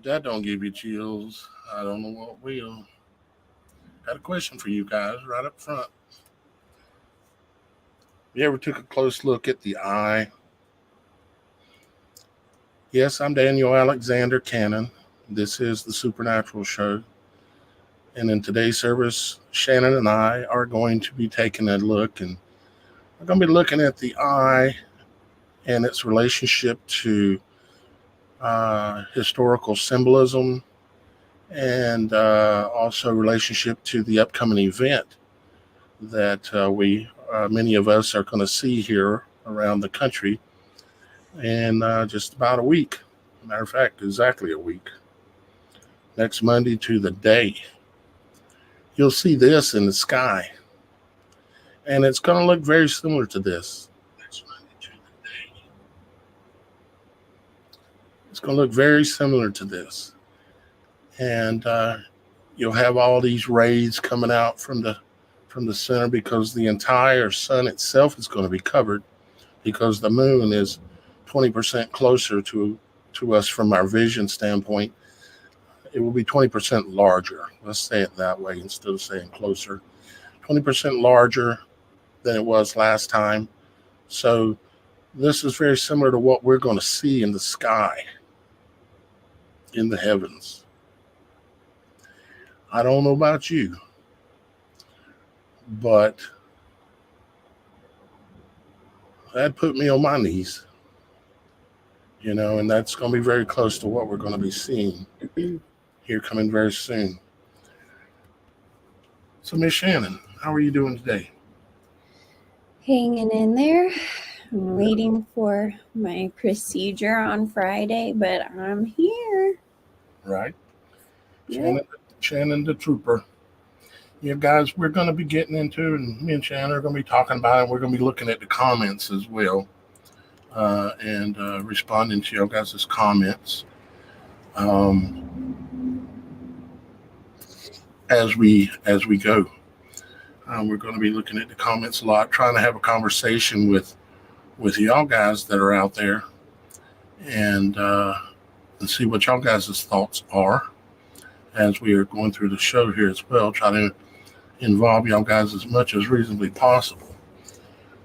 that don't give you chills, I don't know what will. Got a question for you guys right up front. You ever took a close look at the eye? Yes, I'm Daniel Alexander Cannon. This is the Supernatural Show. And in today's service, Shannon and I are going to be taking a look, and we're going to be looking at the eye and its relationship to historical symbolism, and also relationship to the upcoming event that we many of us are going to see here around the country in just about a week. Matter of fact, exactly a week. Next Monday to the day, you'll see this in the sky, and it's going to look very similar to this. Next Monday to the day, it's going to look very similar to this, and you'll have all these rays coming out from the center, because the entire sun itself is going to be covered, because the moon is 20% closer to us from our vision standpoint. It will be 20% larger. Let's say it that way instead of saying closer. 20% larger than it was last time. So this is very similar to what we're going to see in the sky, in the heavens. I don't know about you, but that put me on my knees, and that's going to be very close to what we're going to be seeing here coming very soon. So, Miss Shannon, how are you doing today? Hanging in there. I'm waiting for my procedure on Friday, but I'm here. Right. Yep. Shannon the Trooper. Yeah, guys, we're going to be getting into, and me and Shannon are going to be talking about it. We're going to be looking at the comments as well, and responding to your guys' comments as we go. We're going to be looking at the comments a lot, trying to have a conversation with y'all guys that are out there, and see what y'all guys' thoughts are as we are going through the show here as well. Try to involve y'all guys as much as reasonably possible.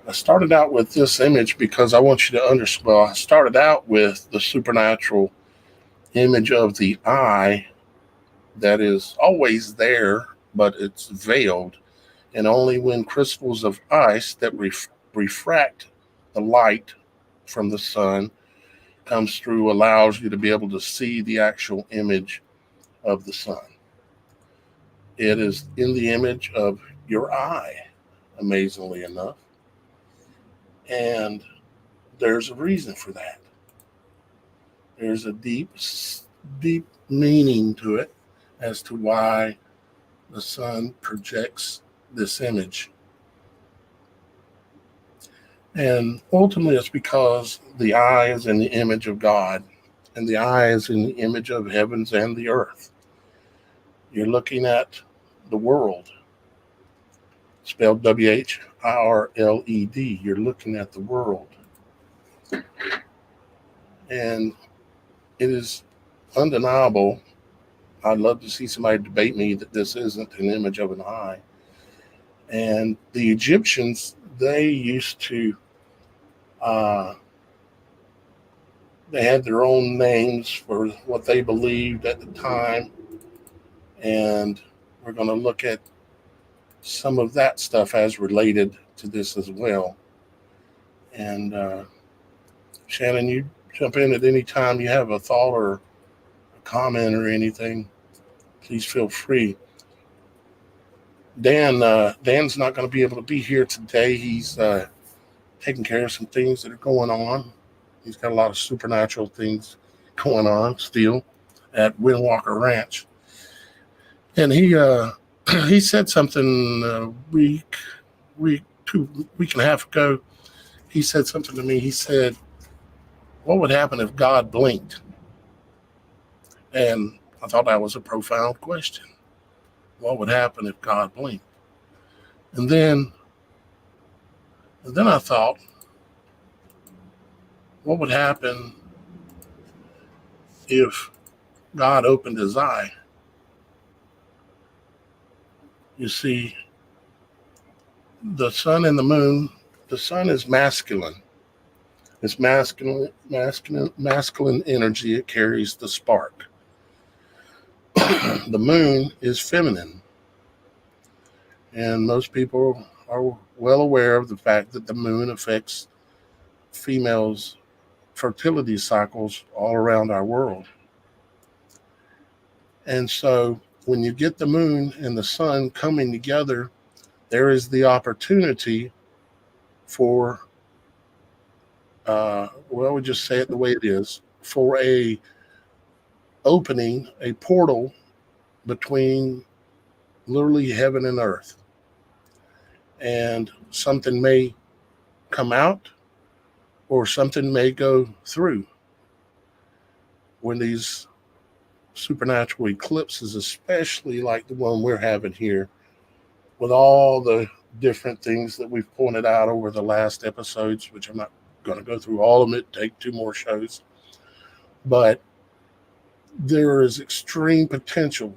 I started out with this image because I want you to understand. Well, I started out with the supernatural image of the eye that is always there, but it's veiled. And only when crystals of ice that refract the light from the sun comes through allows you to be able to see the actual image of the sun. It is in the image of your eye, amazingly enough. And there's a reason for that. There's a deep meaning to it as to why the sun projects this image. And ultimately, it's because the eye is in the image of God, and the eye is in the image of heavens and the earth. You're looking at the world, spelled WHIRLED. You're looking at the world. And it is undeniable. I'd love to see somebody debate me that this isn't an image of an eye. And the Egyptians, they used to, they had their own names for what they believed at the time. And we're going to look at some of that stuff as related to this as well. And Shannon, you jump in at any time you have a thought or a comment or anything. Please feel free. Dan's not going to be able to be here today. He's taking care of some things that are going on. He's got a lot of supernatural things going on still at Windwalker Ranch. And he said something a week and a half ago. He said something to me. He said, what would happen if God blinked? And I thought that was a profound question. What would happen if God blinked? And then I thought, what would happen if God opened his eye. You see, the sun and the moon, the sun is masculine. It's masculine energy. It carries the spark. The moon is feminine. And most people are well aware of the fact that the moon affects females' fertility cycles all around our world. And so when you get the moon and the sun coming together, there is the opportunity for, well, we just say it the way it is, for a opening, a portal between literally heaven and earth. And something may come out or something may go through when these supernatural eclipses, especially like the one we're having here, with all the different things that we've pointed out over the last episodes, which I'm not going to go through all of them. It take 2 more shows. But there is extreme potential.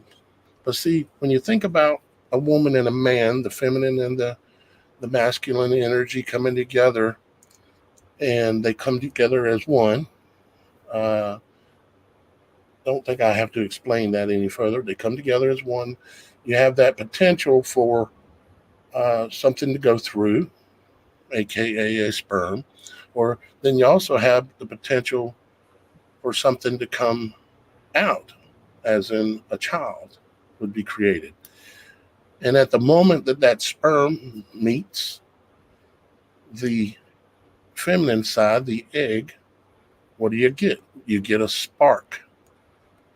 But see, when you think about a woman and a man, the feminine and the masculine energy coming together, and they come together as one. Uh, don't think I have to explain that any further. They come together as one. You have that potential for something to go through, aka a sperm, or then you also have the potential for something to come out, as in a child would be created. And at the moment that that sperm meets the feminine side, the egg, what do you get? You get a spark.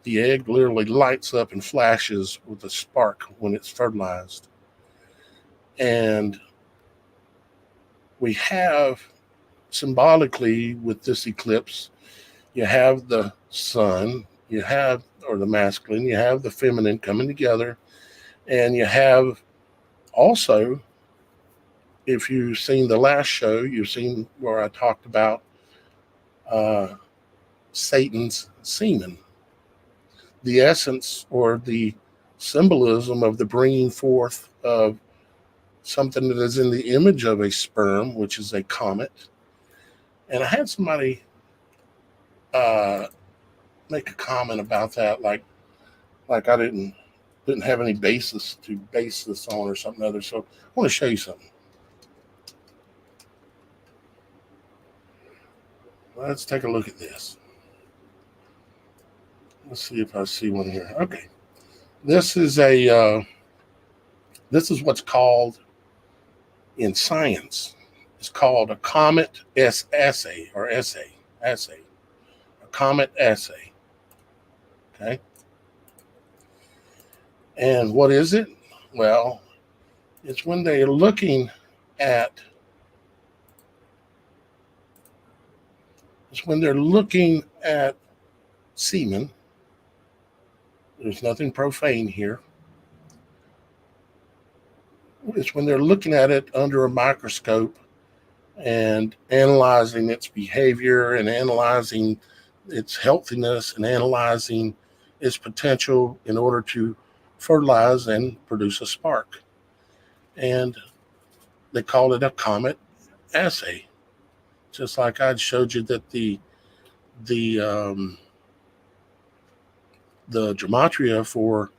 The egg literally lights up and flashes with a spark when it's fertilized. And we have symbolically with this eclipse, you have the sun, you have, or the masculine, you have the feminine coming together, and you have also, if you've seen the last show, you've seen where I talked about uh, Satan's semen, the essence or the symbolism of the bringing forth of something that is in the image of a sperm, which is a comet. And I had somebody uh, make a comment about that, like I didn't have any basis to base this on or something other. So I want to show you something. Let's take a look at this. Let's see if I see one here. Okay, this is this is what's called in science. It's called a comet assay or assay. A comet assay. Okay, and what is it? Well, it's when they're looking at semen. There's nothing profane here. It's when they're looking at it under a microscope and analyzing its behavior and analyzing its healthiness and analyzing its potential in order to fertilize and produce a spark. And they call it a comet assay. Just like I showed you that the gematria for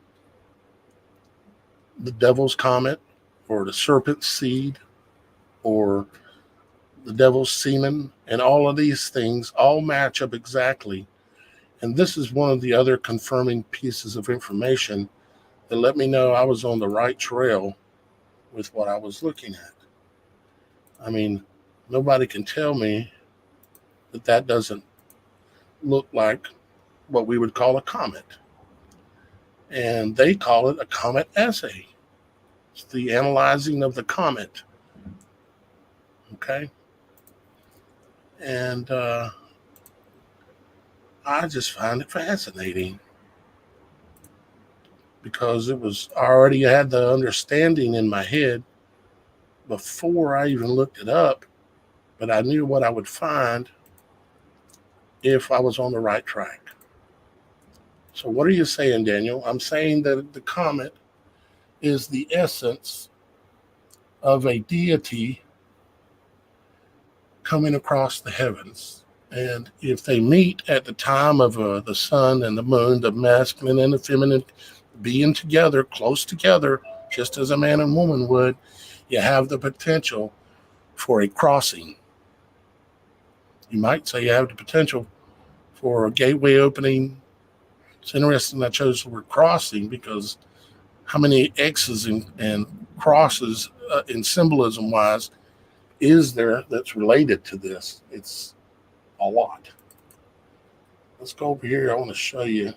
the devil's comet or the serpent's seed or the devil's semen and all of these things all match up exactly. And this is one of the other confirming pieces of information that let me know I was on the right trail with what I was looking at. I mean, nobody can tell me that doesn't look like what we would call a comet. And they call it a comet assay. It's the analyzing of the comet. Okay? And I just find it fascinating because I already had the understanding in my head before I even looked it up, but I knew what I would find if I was on the right track. So what are you saying, Daniel? I'm saying that the comet is the essence of a deity coming across the heavens. And if they meet at the time of the sun and the moon, the masculine and the feminine being together, close together, just as a man and woman would, you have the potential for a crossing. You might say you have the potential for a gateway opening. It's interesting I chose the word crossing because how many X's and crosses in symbolism wise is there that's related to this? It's a lot. Let's go over here. I want to show you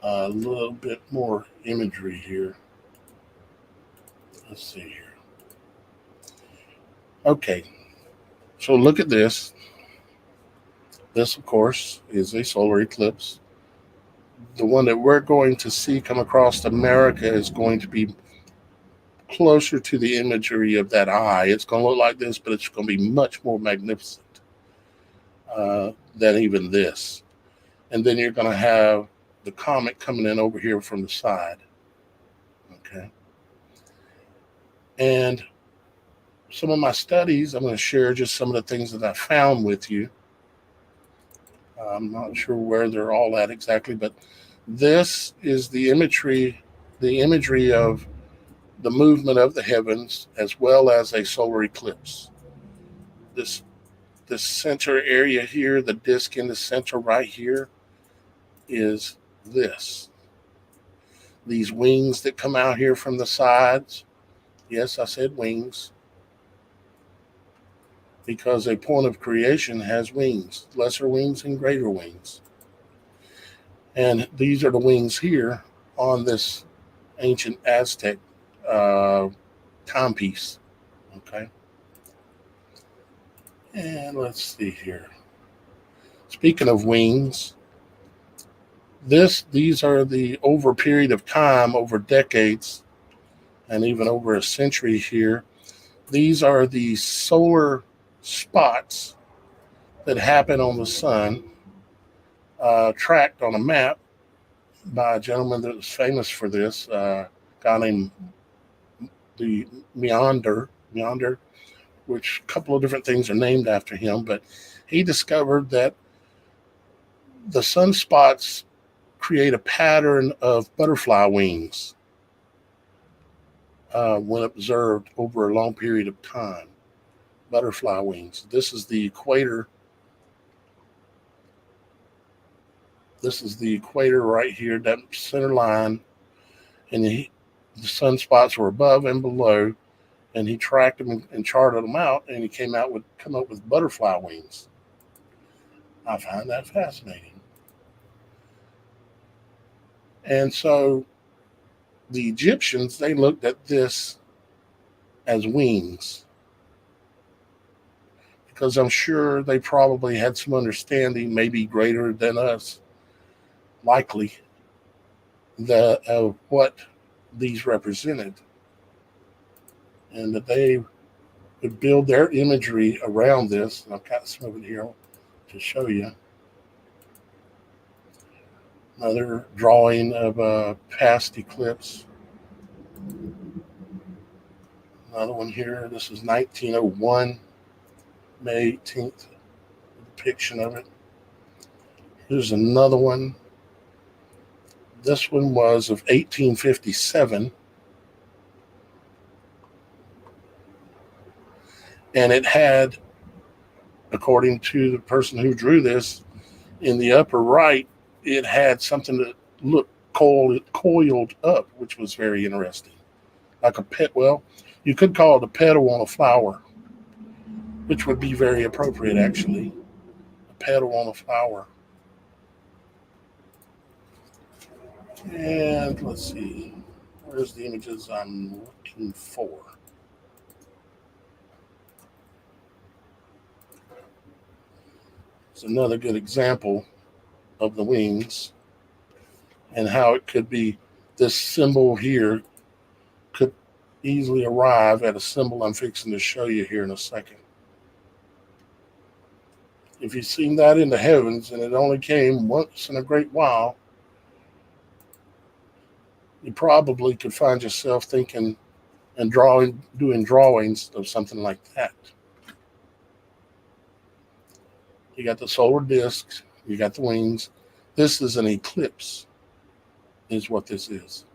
a little bit more imagery here. Let's see here. Okay, so look at this. This, of course, is a solar eclipse. The one that we're going to see come across America is going to be closer to the imagery of that eye. It's going to look like this, but it's going to be much more magnificent than even this. And then you're going to have the comet coming in over here from the side. Okay. And some of my studies, I'm going to share just some of the things that I found with you. I'm not sure where they're all at exactly, but this is the imagery of the movement of the heavens as well as a solar eclipse. This center area here, the disk in the center right here, is this. These wings that come out here from the sides. Yes, I said wings. Because a point of creation has wings, lesser wings and greater wings. And these are the wings here on this ancient Aztec timepiece. Okay. And let's see here. Speaking of wings, these are the over a period of time, over decades, and even over a century here. These are the solar spots that happen on the sun, tracked on a map by a gentleman that was famous for this, a guy named the Meander, which a couple of different things are named after him, but he discovered that the sunspots create a pattern of butterfly wings when observed over a long period of time. Butterfly wings. This is the equator. This is the equator right here, that center line, and the sunspots were above and below, and he tracked them and charted them out, and he come up with butterfly wings. I find that fascinating. And so the Egyptians, they looked at this as wings because I'm sure they probably had some understanding, maybe greater than us, likely, of what these represented, and that they would build their imagery around this. And I've got some of it here to show you. Another drawing of a past eclipse. Another one here. This is 1901, May 18th. Depiction of it. Here's another one. This one was of 1857. And it had, according to the person who drew this, in the upper right, it had something that looked coiled up, which was very interesting. Like a pet, well, you could call it a petal on a flower, which would be very appropriate, actually. A petal on a flower. And let's see, where's the images I'm looking for? It's another good example of the wings and how it could be. This symbol here could easily arrive at a symbol I'm fixing to show you here in a second. If you've seen that in the heavens and it only came once in a great while, you probably could find yourself thinking and doing drawings of something like that. You got the solar disc, you got the wings. This is an eclipse, is what this is.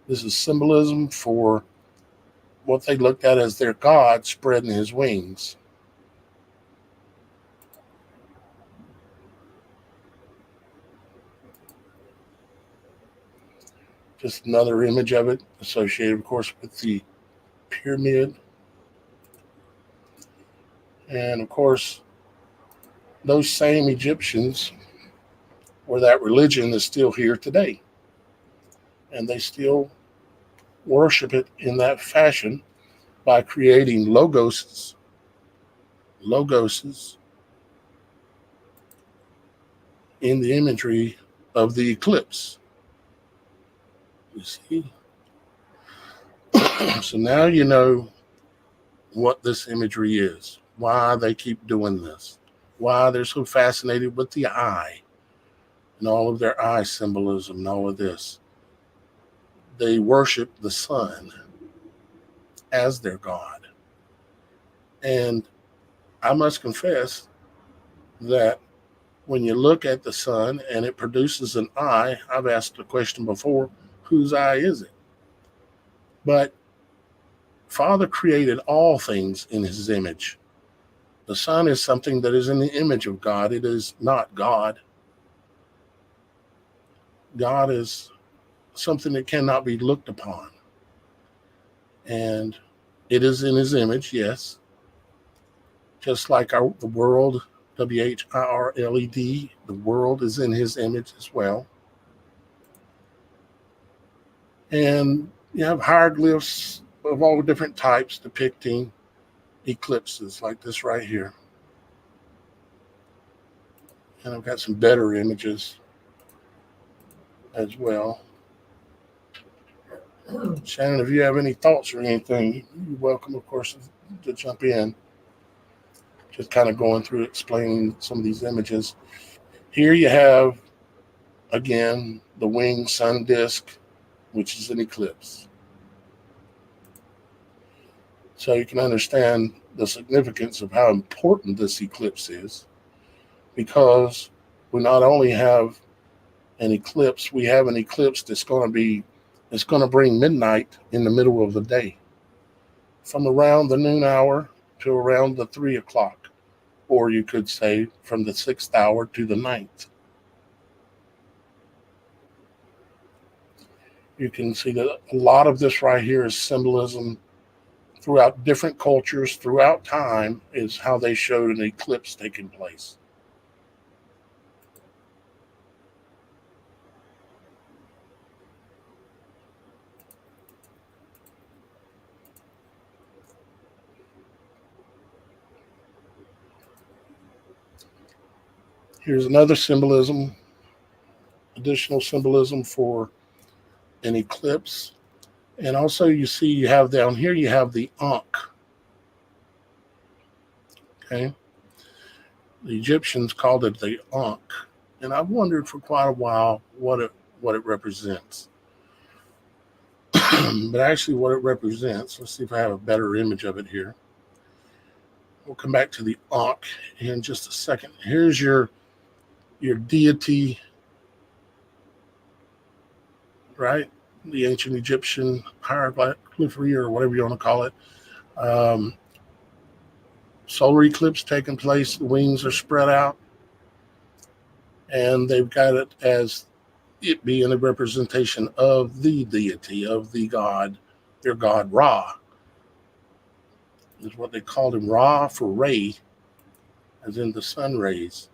This is symbolism for what they looked at as their God spreading his wings. Just another image of it, associated, of course, with the pyramid. And, of course, those same Egyptians, or that religion, is still here today. And they still worship it in that fashion by creating logoses in the imagery of the eclipse. You see? So now you know what this imagery is, why they keep doing this, why they're so fascinated with the eye and all of their eye symbolism and all of this. They worship the sun as their God. And I must confess that when you look at the sun and it produces an eye, I've asked the question before, whose eye is it? But Father created all things in his image. The sun is something that is in the image of God. It is not God. God is something that cannot be looked upon. And it is in his image, yes. Just like the world, WHIRLED, the world is in his image as well. And you have hieroglyphs of all different types depicting eclipses, like this right here. And I've got some better images as well. Shannon, if you have any thoughts or anything, you're welcome, of course, to jump in. Just kind of going through explaining some of these images. Here you have, again, the winged sun disk, which is an eclipse. So you can understand the significance of how important this eclipse is, because we not only have an eclipse, we have an eclipse that's going to bring midnight in the middle of the day, from around the noon hour to around the 3 o'clock, or you could say from the 6th hour to the 9th. You can see that a lot of this right here is symbolism throughout different cultures, throughout time, is how they showed an eclipse taking place. Here's another symbolism, additional symbolism for an eclipse. And also you see you have down here, you have the Ankh. Okay. The Egyptians called it the Ankh. And I've wondered for quite a while what it represents. But actually what it represents, let's see if I have a better image of it here. We'll come back to the Ankh in just a second. Here's your deity, right? The ancient Egyptian hieroglyphy, or whatever you want to call it. Solar eclipse taking place, the wings are spread out, and they've got it as it being a representation of the deity, of the God, their God Ra, is what they called him, Ra for ray, as in the sun rays.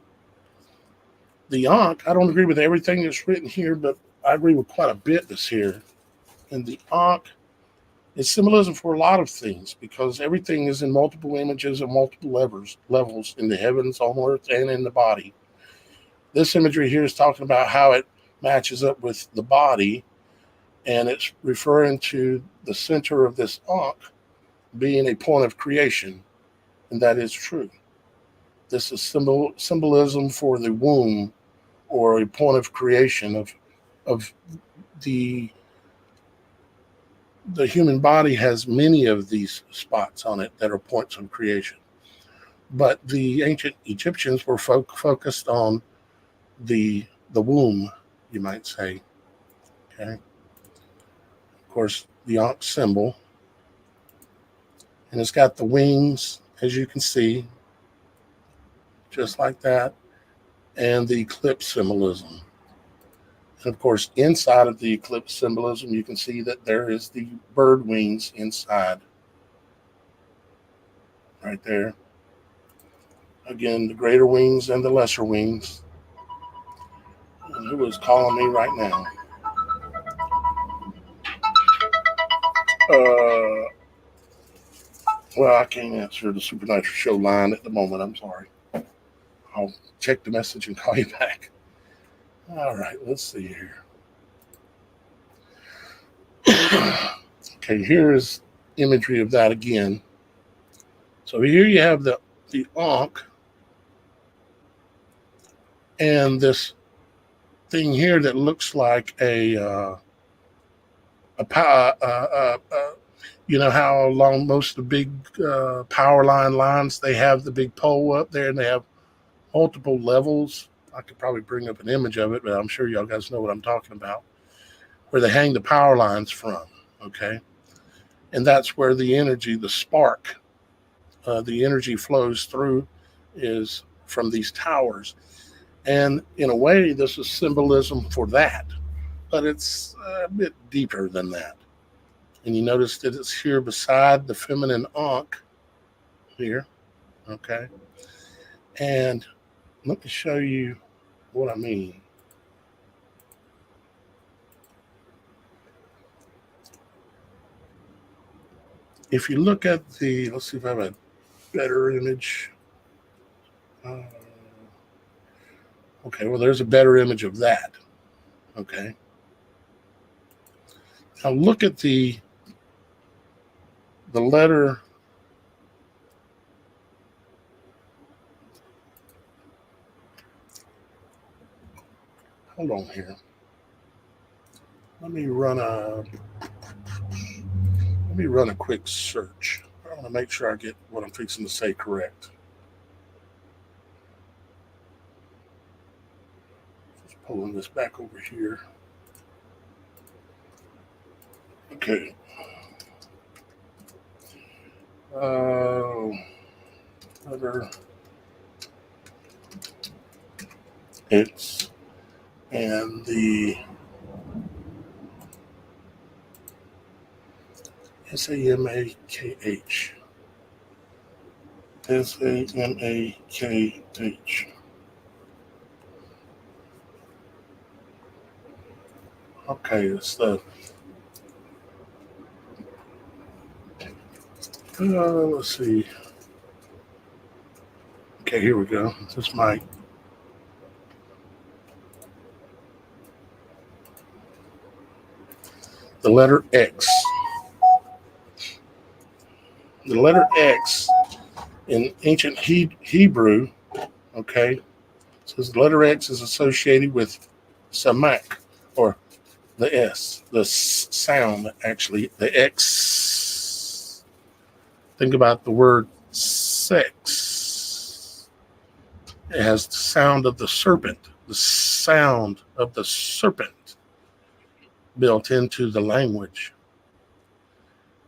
The Ankh, I don't agree with everything that's written here, but I agree with quite a bit that's here. And the Ankh is symbolism for a lot of things, because everything is in multiple images and multiple levels in the heavens, on earth, and in the body. This imagery here is talking about how it matches up with the body, and it's referring to the center of this Ankh being a point of creation, and that is true. This is symbolism for the womb, or a point of creation of the human body. Has many of these spots on it that are points of creation. But the ancient Egyptians were focused on the womb, you might say. Okay. Of course, the Ankh symbol, and it's got the wings, as you can see, just like that, and the eclipse symbolism. And of course, inside of the eclipse symbolism, you can see that there is the bird wings inside, right there. Again, the greater wings and the lesser wings. And who is calling me right now? Well, I can't answer the Supernatural Show line at the moment. I'm sorry. I'll check the message and call you back. All right, let's see here. Okay, here is imagery of that again. So here you have the Ankh, and this thing here that looks like a power. You know how along most of the big power lines, they have the big pole up there, and they have multiple levels. I could probably bring up an image of it, but I'm sure y'all guys know what I'm talking about, where they hang the power lines from, okay? And that's where the energy, the spark, the energy flows through, is from these towers. And in a way, this is symbolism for that, but it's a bit deeper than that. And you notice that it's here beside the feminine Ankh here, okay? And let me show you what I mean. If you look at the, let's see if I have a better image. Okay, well, there's a better image of that. Okay. Now look at the letter. Hold on here. Let me run a quick search. I want to make sure I get what I'm fixing to say correct. Just pulling this back over here. Okay. Letter X and the SAMAKH. SAMAKH. Okay, it's the let's see. Okay, here we go. This might. The letter X. The letter X in ancient Hebrew, okay, says the letter X is associated with samak, or the S, the sound, actually, the X. Think about the word sex. It has the sound of the serpent, the sound of the serpent built into the language.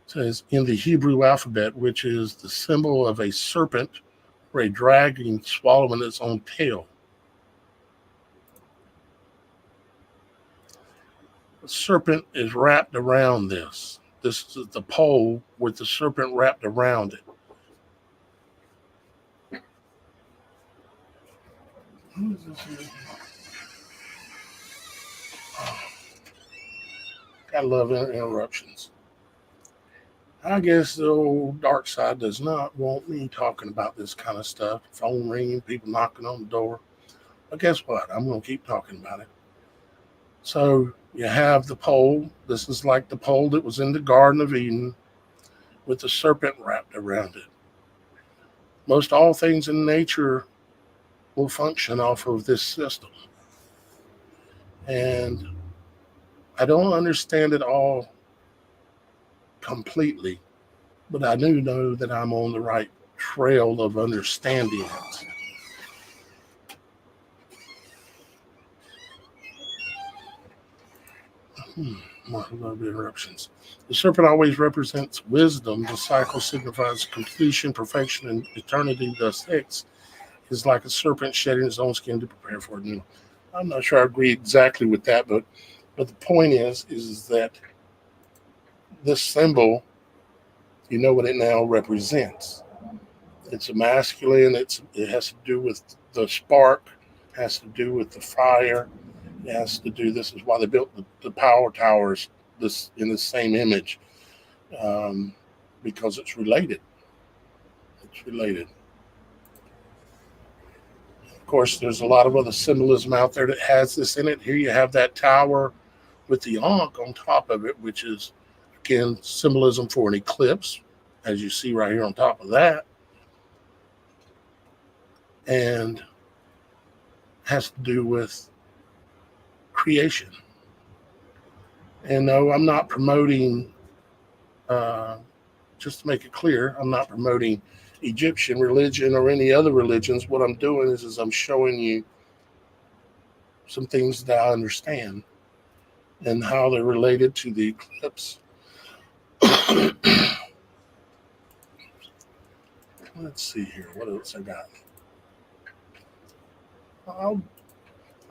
It says in the Hebrew alphabet, which is the symbol of a serpent or a dragon swallowing its own tail. The serpent is wrapped around this. This is the pole with the serpent wrapped around it. Who is this here? I love interruptions. I guess the old dark side does not want me talking about this kind of stuff. Phone ringing, people knocking on the door. But guess what? I'm going to keep talking about it. So you have the pole. This is like the pole that was in the Garden of Eden with the serpent wrapped around it. most all things in nature will function off of this system. And I don't understand it all completely, but I do know that I'm on the right trail of understanding it. A lot of interruptions. The serpent always represents wisdom. The cycle signifies completion, perfection, and eternity. Thus, X is like a serpent shedding its own skin to prepare for a new. I'm not sure I agree exactly with that, but the point is that this symbol, you know what it now represents. It's a masculine. It has to do with the spark. Has to do with the fire. It has to do. This is why they built the power towers. This in the same image, because it's related. It's related. Of course, there's a lot of other symbolism out there that has this in it. Here you have that tower with the ankh on top of it, which is again symbolism for an eclipse, as you see right here on top of that, and has to do with creation. And no, I'm not promoting, just to make it clear, I'm not promoting Egyptian religion or any other religions. What I'm doing is I'm showing you some things that I understand and how they're related to the eclipse. Let's see here. What else I got? I'll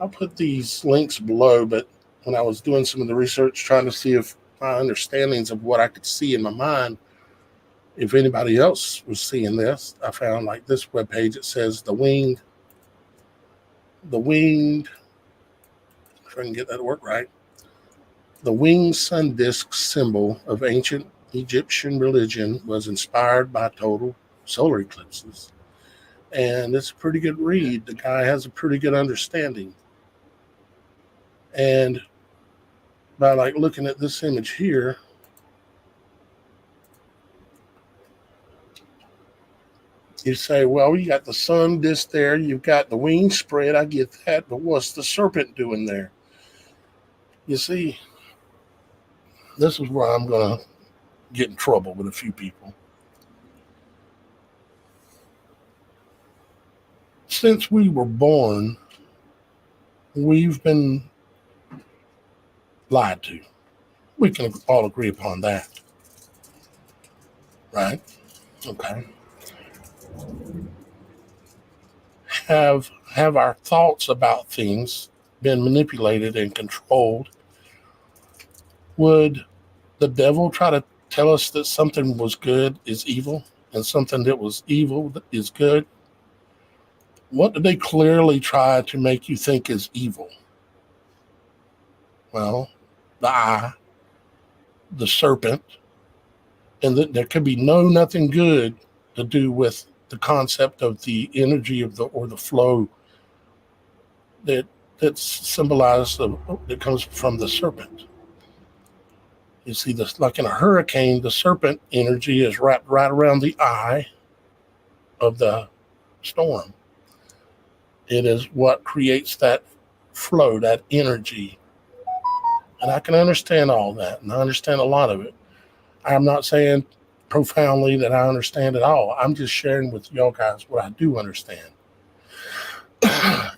put these links below, but when I was doing some of the research, trying to see if my understandings of what I could see in my mind, if anybody else was seeing this, I found like this webpage. It says the winged, if I can get that to work right, the winged sun disk symbol of ancient Egyptian religion was inspired by total solar eclipses. And it's a pretty good read. The guy has a pretty good understanding. And by like looking at this image here, you say, well, you got the sun disk there, you've got the wing spread, I get that, but what's the serpent doing there? You see, this is where I'm going to get in trouble with a few people. Since we were born, we've been lied to. We can all agree upon that. Right? Okay. Have our thoughts about things been manipulated and controlled? Would the devil try to tell us that something was good is evil and something that was evil is good? What did they clearly try to make you think is evil? Well, the eye, the serpent, and there could be nothing good to do with the concept of the energy of the flow that's symbolized that comes from the serpent. You see this, like in a hurricane, the serpent energy is wrapped right around the eye of the storm. It is what creates that flow, that energy. And I can understand all that, and I understand a lot of it. I'm not saying profoundly that I understand it all. I'm just sharing with y'all guys what I do understand.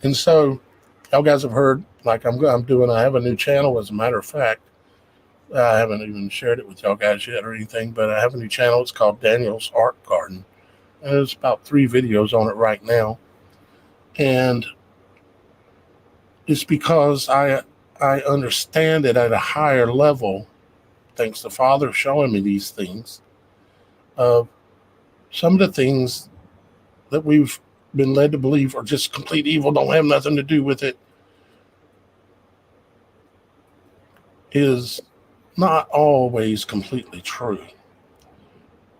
And so y'all guys have heard, like I'm doing, I have a new channel, as a matter of fact. I haven't even shared it with y'all guys yet or anything, but I have a new channel. It's called Daniel's Art Garden. And there's about 3 videos on it right now. And it's because I understand it at a higher level, thanks to Father showing me these things, of some of the things that we've been led to believe are just complete evil, don't have nothing to do with it, is not always completely true.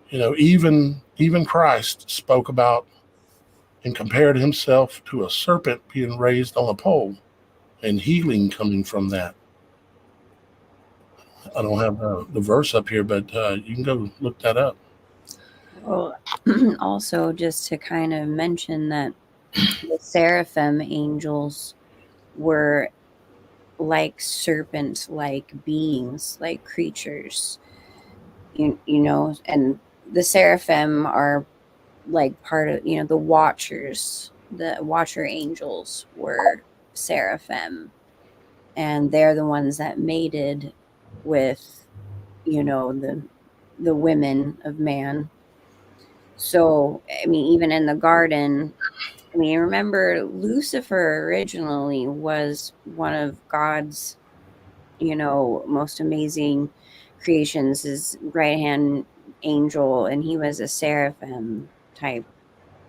You know, even Christ spoke about and compared himself to a serpent being raised on a pole and healing coming from that. I don't have the verse up here, but you can go look that up. Well, also just to kind of mention that the seraphim angels were like serpent-like beings, like creatures, you know, and the seraphim are like part of, the watchers. The watcher angels were seraphim, and they're the ones that mated with, the women of man. So, I mean, even in the garden, I mean, remember Lucifer originally was one of God's, most amazing creations, his right hand angel, and he was a seraphim type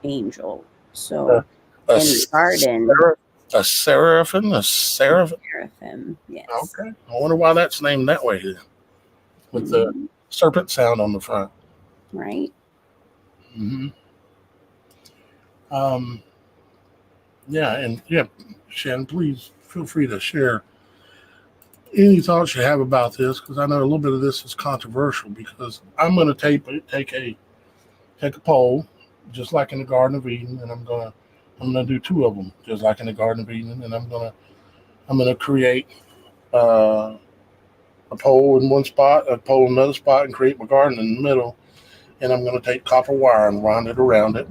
angel. A, So a, in the garden, a seraphim, a seraphim. seraphim, yes. Okay. I wonder why that's named that way then, with the Mhm. serpent sound on the front. Right? Hmm. Um, yeah, and yeah, Shannon, please feel free to share any thoughts you have about this, because I know a little bit of this is controversial. Because I'm going to take a poll, just like in the Garden of Eden, and I'm gonna do two of them, just like in the Garden of Eden, and I'm gonna create uh, a pole in one spot, a pole in another spot, and create my garden in the middle. And I'm gonna take copper wire and wind it around it,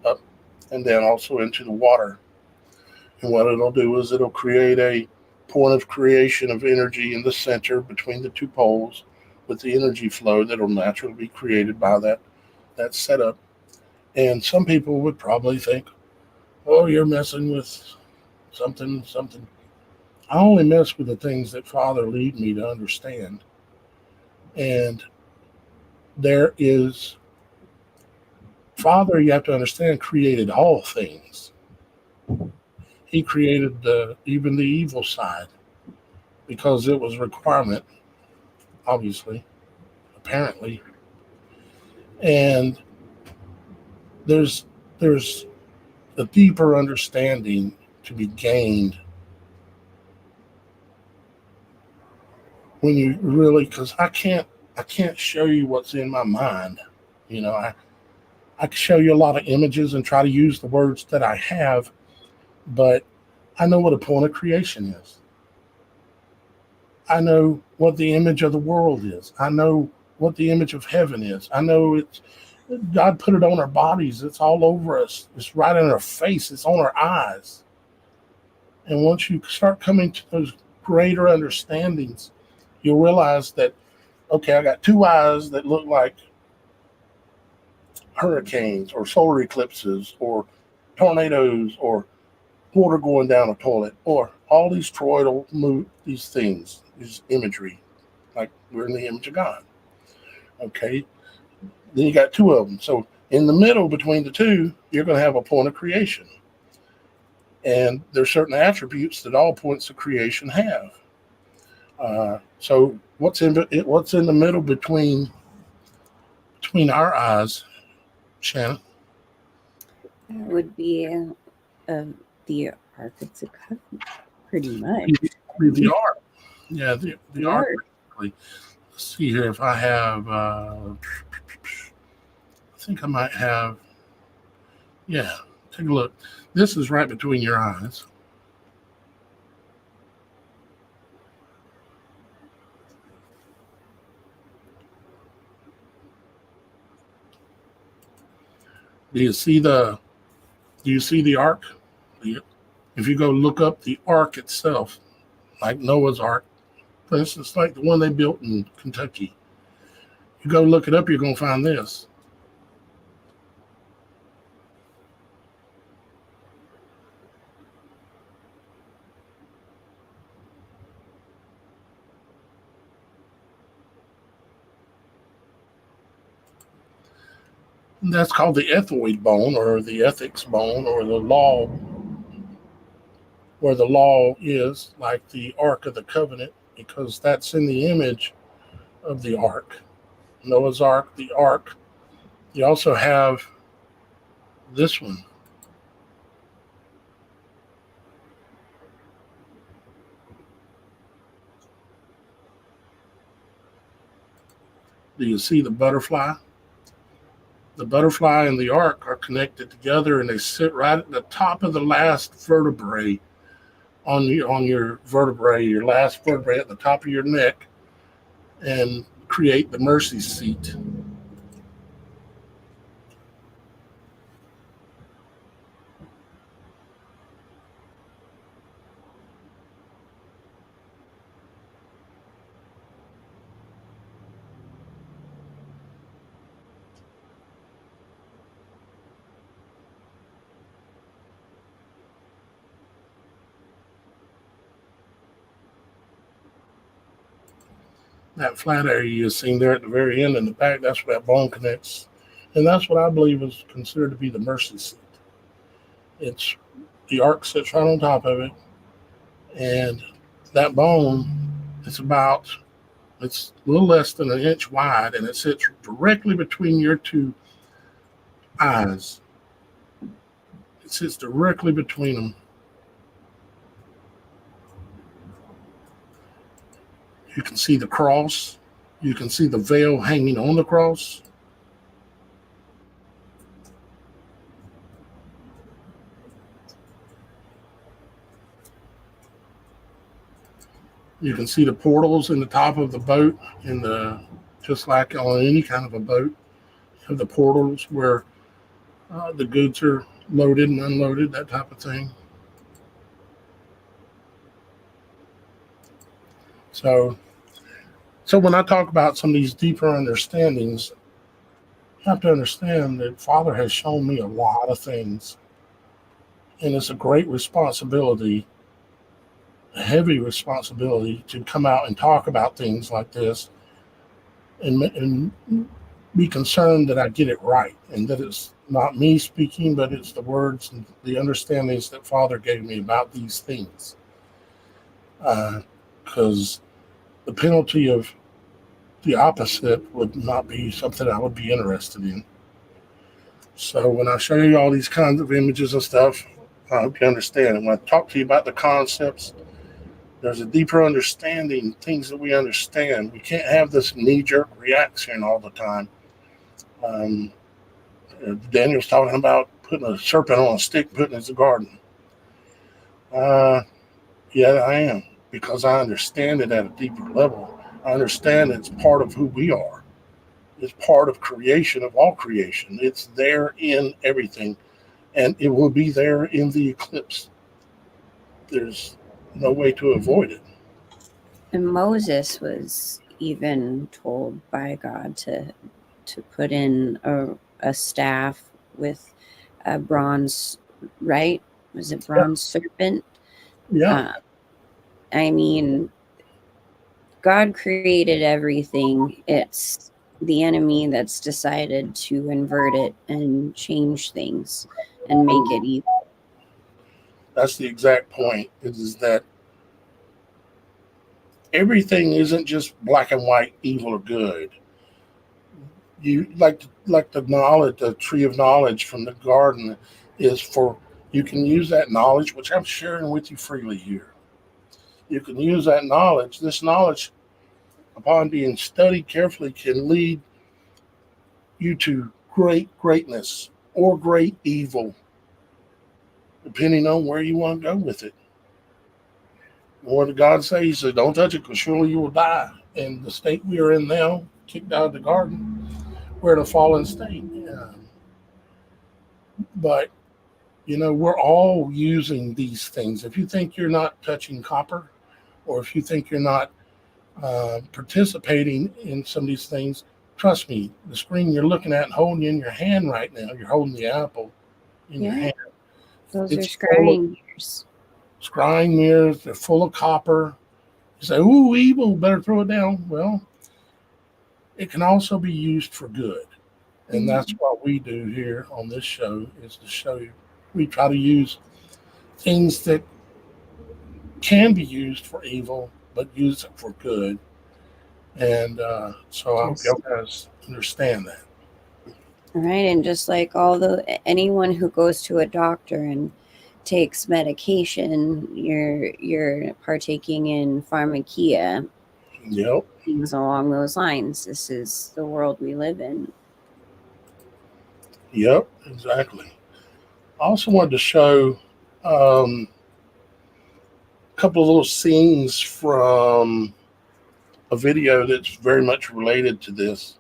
up and then also into the water. And what it'll do is it'll create a point of creation of energy in the center between the two poles, with the energy flow that'll naturally be created by that setup. And some people would probably think, "Oh, you're messing with something." I only mess with the things that Father lead me to understand. And there is Father, you have to understand, created all things. He created even the evil side because it was a requirement, obviously, apparently. And there's there's a deeper understanding to be gained when you really, because I can't show you what's in my mind. You know, I can show you a lot of images and try to use the words that I have, but I know what a point of creation is. I know what the image of the world is. I know what the image of heaven is. I know it's God put it on our bodies. It's all over us. It's right in our face. It's on our eyes. And once you start coming to those greater understandings, you'll realize that, okay, I got two eyes that look like hurricanes or solar eclipses or tornadoes or water going down a toilet or all these toroidal move, these things, these imagery, like we're in the image of God. Okay. Then you got two of them. So in the middle between the two, you're going to have a point of creation. And there's certain attributes that all points of creation have. So what's in the middle between our eyes, Shannon? That would be the Ark of the Covenant, pretty much. The ark. Yeah, the The ark. Ark. Basically. Let's see here if I have. I think I might have. Yeah, take a look. This is right between your eyes. Do you see the Do you see the ark? If you go look up the ark itself, like Noah's Ark, for instance, like the one they built in Kentucky, you go look it up, you're going to find this. And that's called the ethoid bone or the ethics bone or the law, where the law is like the Ark of the Covenant, because that's in the image of the ark. Noah's Ark, the ark. You also have this one. Do you see the butterfly? the butterfly and the arc are connected together, and they sit right at the top of the last vertebrae on your vertebrae, your last vertebrae at the top of your neck, and create the mercy seat. That flat area you're seeing there at the very end in the back, that's where that bone connects. And that's what I believe is considered to be the mercy seat. It's the arc sits right on top of it, and that bone is it's a little less than an inch wide, and it sits directly between your two eyes. It sits directly between them. You can see the cross. You can see the veil hanging on the cross. You can see the portals in the top of the boat, just like on any kind of a boat, you have the portals where the goods are loaded and unloaded, that type of thing. So when I talk about some of these deeper understandings, you have to understand that Father has shown me a lot of things, and it's a great responsibility, a heavy responsibility, to come out and talk about things like this, and be concerned that I get it right, and that it's not me speaking, but it's the words and the understandings that Father gave me about these things. Because the penalty of the opposite would not be something I would be interested in. So when I show you all these kinds of images and stuff, I hope you understand. And when I talk to you about the concepts, there's a deeper understanding, things that we understand. We can't have this knee-jerk reaction all the time. Daniel's talking about putting a serpent on a stick, putting it in the garden. Yeah, I am, because I understand it at a deeper level. I understand it's part of who we are. It's part of creation, of all creation. It's there in everything, and it will be there in the eclipse. There's no way to avoid it. And Moses was even told by God to put in a staff with a bronze, right? Was it bronze serpent? Yeah. I mean, God created everything. It's the enemy that's decided to invert it and change things and make it evil. That's the exact point, is that everything isn't just black and white, evil or good. You like the knowledge, the tree of knowledge from the garden is for, you can use that knowledge, which I'm sharing with you freely here. You can use that knowledge. This knowledge, upon being studied carefully, can lead you to greatness or great evil, depending on where you want to go with it. What did God say? He said, don't touch it, because surely you will die. And the state we are in now, kicked out of the garden, we're in a fallen state. But, we're all using these things. If you think you're not touching copper, or if you think you're not participating in some of these things, trust me, the screen you're looking at and holding in your hand right now, you're holding the apple in your hand. Those are scrying mirrors. Scrying mirrors, they're full of copper. You say, ooh, evil, better throw it down. Well, it can also be used for good. And that's what we do here on this show, is to show you. We try to use things that can be used for evil, but use it for good. And so I hope you guys understand that. All right. And just like anyone who goes to a doctor and takes medication, you're partaking in pharmakia. Yep. Things along those lines. This is the world we live in. Yep, exactly. I also wanted to show a couple of little scenes from a video that's very much related to this.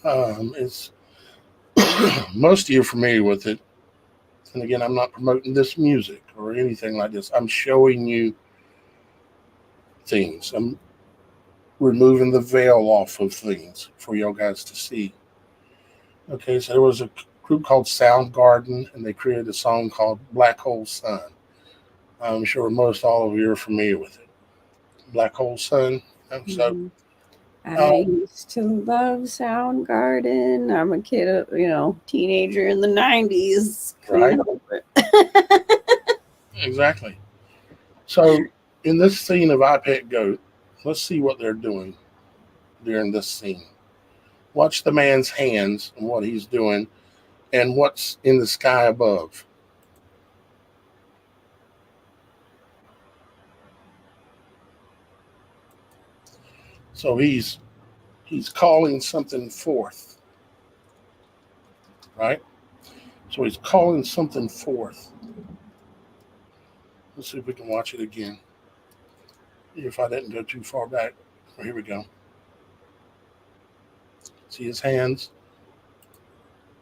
It's most of you are familiar with it. And again, I'm not promoting this music or anything like this. I'm showing you things. I'm removing the veil off of things for y'all guys to see. Okay, so there was a group called Soundgarden, and they created a song called Black Hole Sun. I'm sure most all of you are familiar with it. Black Hole Sun. So, Mhm. I used to love Soundgarden. I'm a kid, teenager in the 90s. right, Couldn't help it. exactly. So, in this scene of I Pet Goat, let's see what they're doing during this scene. Watch the man's hands and what he's doing and what's in the sky above. So he's calling something forth, right? So he's calling something forth. Let's see if we can watch it again. If I didn't go too far back. Oh, here we go. See his hands.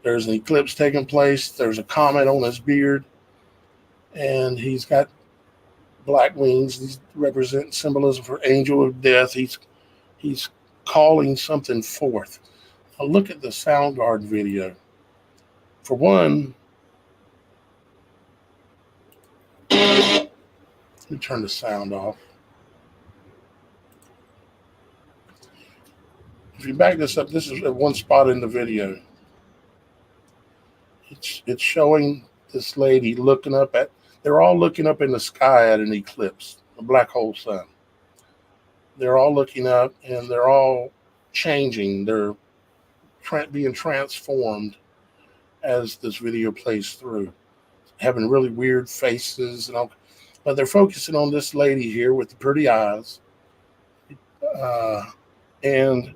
There's an eclipse taking place. There's a comet on his beard, and he's got black wings. These represent symbolism for angel of death. He's calling something forth. Now look at the Soundgarden video. For one, let me turn the sound off. If you back this up, this is at one spot in the video. It's showing this lady looking up at. They're all looking up in the sky at an eclipse, a black hole sun. They're all looking up and they're all changing. They're being transformed as this video plays through, having really weird faces and all. But they're focusing on this lady here with the pretty eyes. Uh, and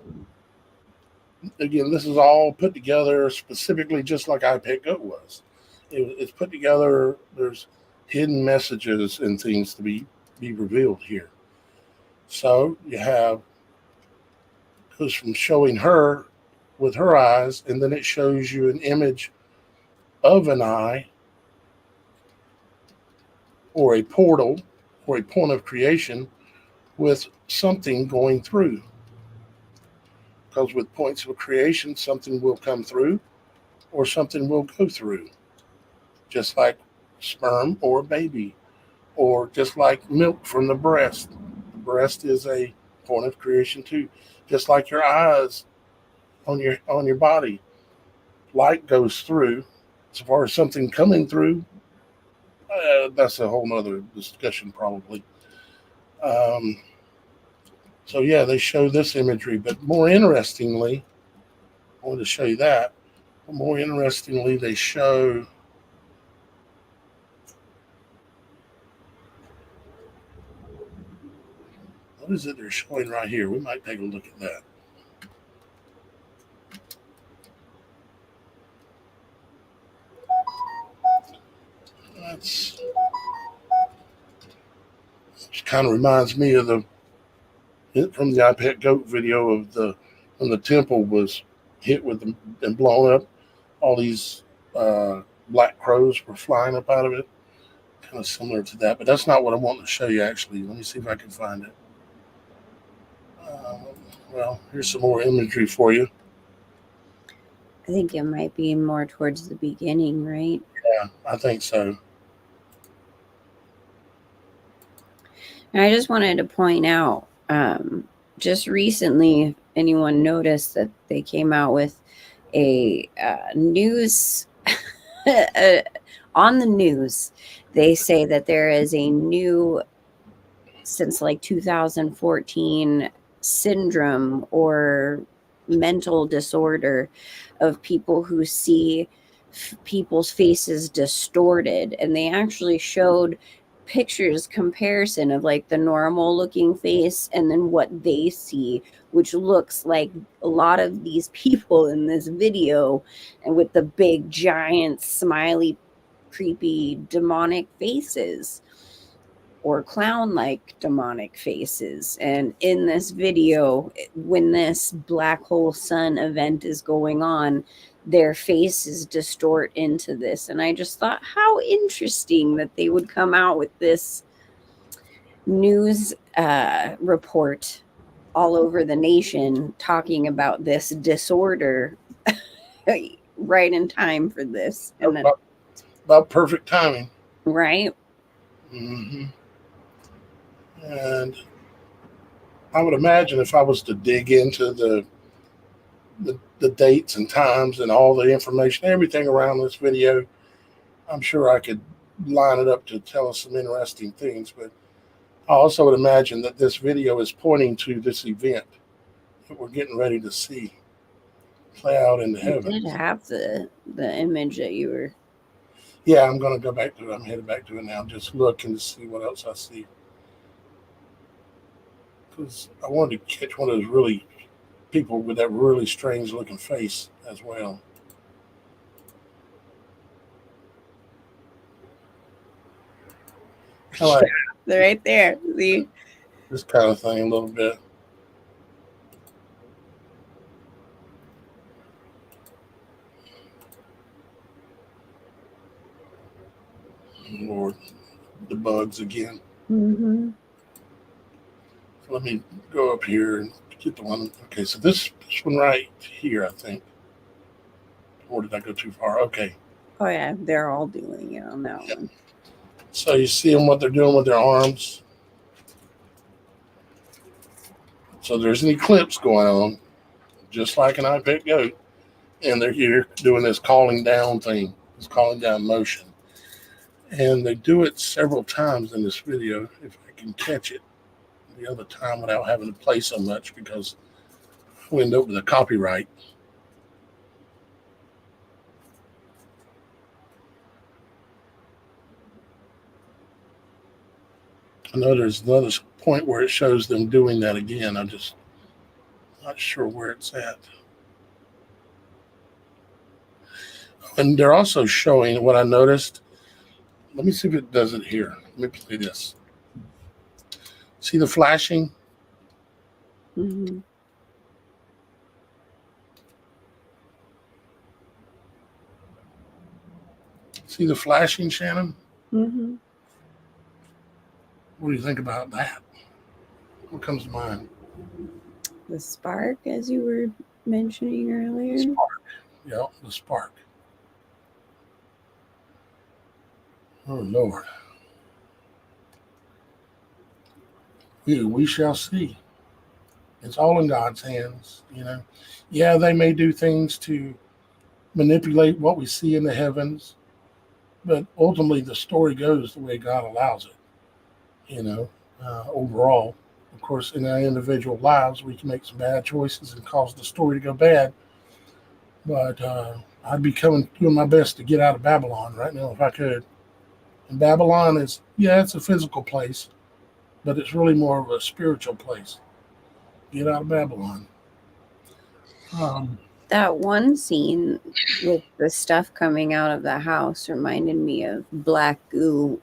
again, this is all put together specifically just like I Pet Goat was. It's put together. There's hidden messages and things to be revealed here. So you have goes from showing her with her eyes, and then it shows you an image of an eye or a portal or a point of creation with something going through. Because with points of creation, something will come through or something will go through, just like sperm or baby, or just like milk from the breast. The breast is a point of creation too, just like your eyes on your body. Light goes through. As far as something coming through, that's a whole nother discussion probably. Um, so yeah, they show this imagery, but more interestingly, I want to show you that. But more interestingly, they show what is it they're showing right here? We might take a look at that. That's which kind of reminds me of the from the I Pet Goat video of the when the temple was hit with and blown up. All these black crows were flying up out of it, kind of similar to that. But that's not what I want to show you. Actually, let me see if I can find it. Um, well, here's some more imagery for you. I think it might be more towards the beginning, right? Yeah, I think so. And I just wanted to point out, just recently, if anyone noticed that they came out with a news on the news, they say that there is a new, since like 2014, syndrome or mental disorder of people who see people's faces distorted. And they actually showed pictures comparison of like the normal looking face and then what they see, which looks like a lot of these people in this video and with the big giant smiley creepy demonic faces or clown-like demonic faces. And in this video, when this black hole sun event is going on, their faces distort into this. And I just thought how interesting that they would come out with this news report all over the nation talking about this disorder right in time for this. And then, about perfect timing. right? Mm-hmm. And I would imagine if I was to dig into the dates and times and all the information, everything around this video, I'm sure I could line it up to tell us some interesting things. But I also would imagine that this video is pointing to this event that we're getting ready to see play out in the You heavens. did have the image that you were. Yeah, I'm going to go back to it. I'm headed back to it now. Just looking to see what else I see. Because I wanted to catch one of those really people with that really strange looking face as well. I like They're right there. See? this kind of thing a little bit. Lord, the bugs again. Mm-hmm. Let me go up here and get the one. Okay, so this one right here, I think. Or did I go too far? Okay. Oh yeah, they're all doing it on that one. So you see them, what they're doing with their arms. So there's an eclipse going on, just like an iPet goat. And they're here doing this calling down thing, this calling down motion. And they do it several times in this video, if I can catch it the other time without having to play so much, because we end up with a copyright. I know there's another point where it shows them doing that again. I'm just not sure where it's at. And they're also showing what I noticed. Let me see if it does it here. Let me play this. See the flashing? Mm-hmm. See the flashing, Shannon? Mm-hmm. What do you think about that? What comes to mind? The spark, as you were mentioning earlier. The spark. Yeah, the spark. Oh, Lord. We shall see. It's all in God's hands, you know. Yeah, they may do things to manipulate what we see in the heavens, but ultimately the story goes the way God allows it, you know, overall. Of course, in our individual lives, we can make some bad choices and cause the story to go bad. But I'd be doing my best to get out of Babylon right now if I could. And Babylon is, yeah, it's a physical place, but it's really more of a spiritual place. Get out of Babylon. That one scene with the stuff coming out of the house reminded me of black goo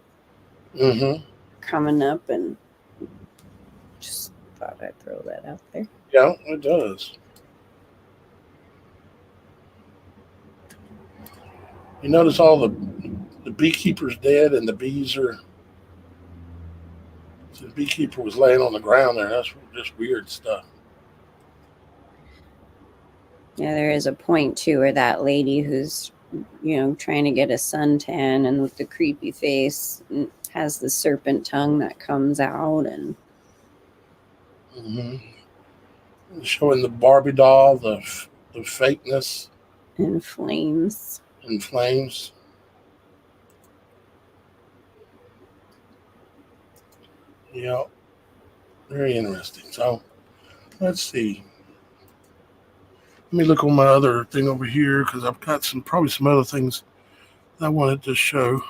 coming up, and just thought I'd throw that out there. Yeah, it does. You notice all the beekeeper's dead and the bees are. So the beekeeper was laying on the ground there. That's just weird stuff. Yeah, there is a point too where that lady who's, trying to get a suntan and with the creepy face has the serpent tongue that comes out and showing the Barbie doll, the fakeness in flames. In flames. Yeah, very interesting. So let's see. Let me look on my other thing over here because I've got probably some other things that I wanted to show.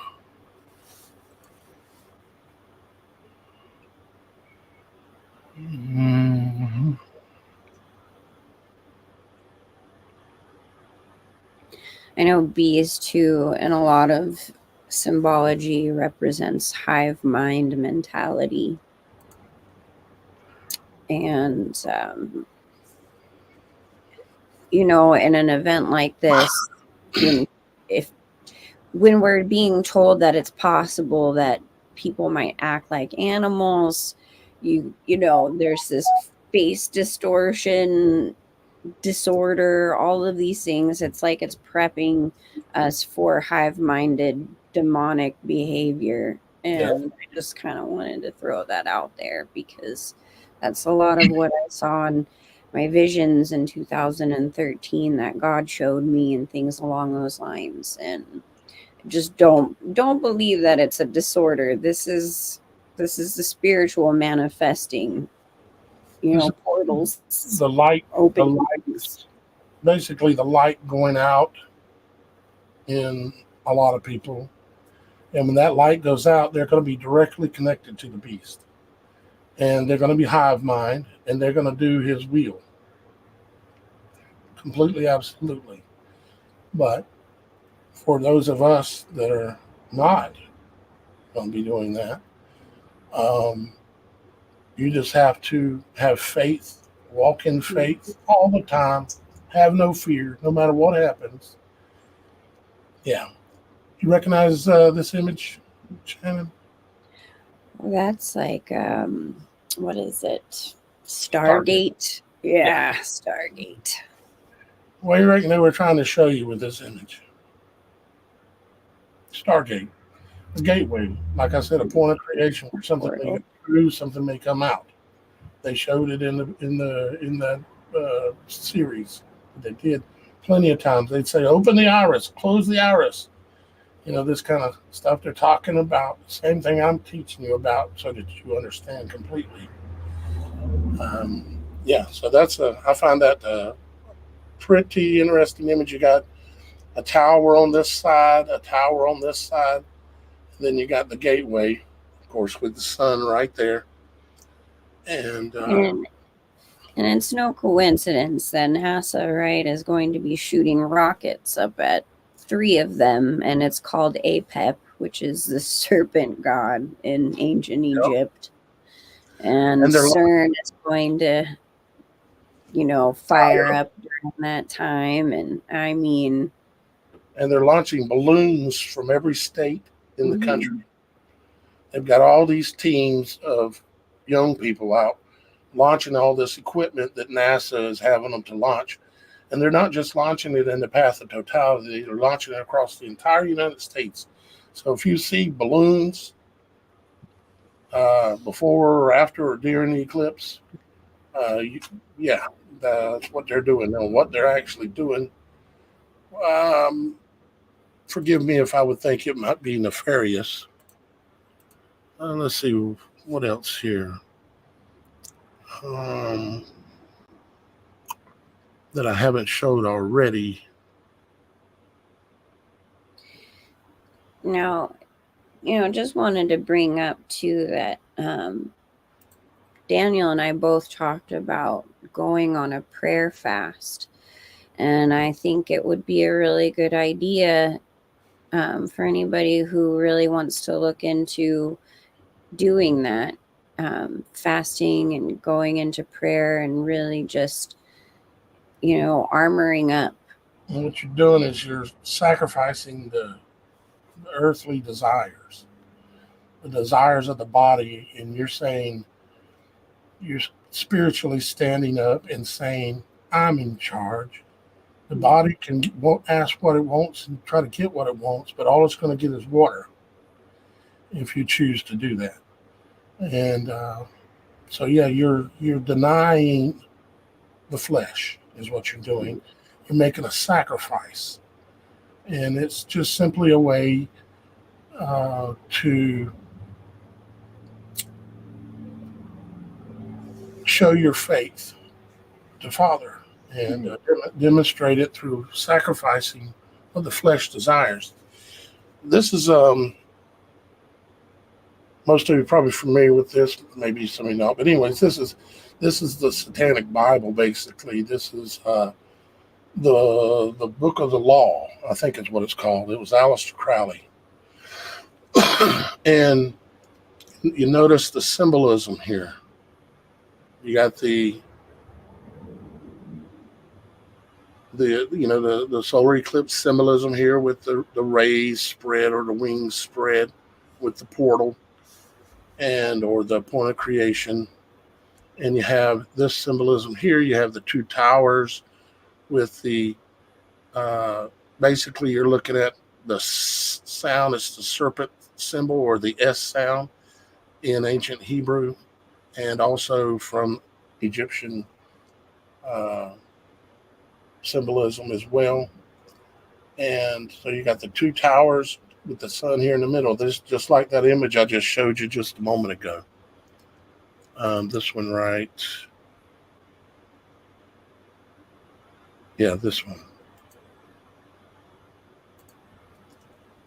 I know bees too, and a lot of symbology represents hive mind mentality. And, in an event like this, when if when we're being told that it's possible that people might act like animals, there's this face distortion disorder, all of these things. It's like it's prepping us for hive-minded demonic behavior. Yeah. And I just kind of wanted to throw that out there because that's a lot of what I saw in my visions in 2013 that God showed me and things along those lines. And just don't believe that it's a disorder. This is the spiritual manifesting, portals The light, opening. basically the light going out in a lot of people. And when that light goes out, they're going to be directly connected to the beast. And they're going to be hive mind, and they're going to do his will. Completely, absolutely. But for those of us that are not going to be doing that, you just have to have faith, walk in faith all the time, have no fear, no matter what happens. Yeah. You recognize this image, Shannon? That's like what is it? Stargate? Yeah, Stargate. What do you reckon they were trying to show you with this image? Stargate, a gateway. Like I said, a point of creation where something may go through, something may come out. They showed it in the series. They did plenty of times. They'd say, "Open the iris, close the iris." This kind of stuff they're talking about. Same thing I'm teaching you about, so that you understand completely. So I find that a pretty interesting image. You got a tower on this side, a tower on this side, and then you got the gateway, of course, with the sun right there. And it's no coincidence that NASA, right, is going to be shooting rockets up at 3 of them, and it's called Apep, which is the serpent god in ancient Egypt. And CERN is going to, fire up during that time. And I mean, and they're launching balloons from every state in the country. They've got all these teams of young people out launching all this equipment that NASA is having them to launch. And they're not just launching it in the path of totality, they're launching it across the entire United States. So if you see balloons before or after or during the eclipse, that's what they're doing. Now, what they're actually doing, forgive me if I would think it might be nefarious. Let's see, what else here? That I haven't showed already. Now, just wanted to bring up too that Daniel and I both talked about going on a prayer fast. And I think it would be a really good idea for anybody who really wants to look into doing that, fasting and going into prayer and really just, armoring up. And what you're doing is you're sacrificing the earthly desires, the desires of the body, and you're saying, you're spiritually standing up and saying, I'm in charge. The body won't ask what it wants and try to get what it wants, but all it's going to get is water if you choose to do that. And you're denying the flesh is what you're doing. You're making a sacrifice. And it's just simply a way to show your faith to Father and demonstrate it through sacrificing what the flesh desires. This is most of you are probably familiar with this, maybe some of you not. But anyways, this is the Satanic Bible. Basically, this is the Book of the Law, I think is what it's called. It was Aleister Crowley. And you notice the symbolism here. You got the solar eclipse symbolism here with the rays spread or the wings spread with the portal and or the point of creation. And you have this symbolism here. You have the two towers with the basically you're looking at the sound. It's the serpent symbol or the S sound in ancient Hebrew, and also from Egyptian uh, symbolism as well. And so you got the two towers with the sun here in the middle. This just like that image I just showed you just a moment ago. This one, right? Yeah, this one.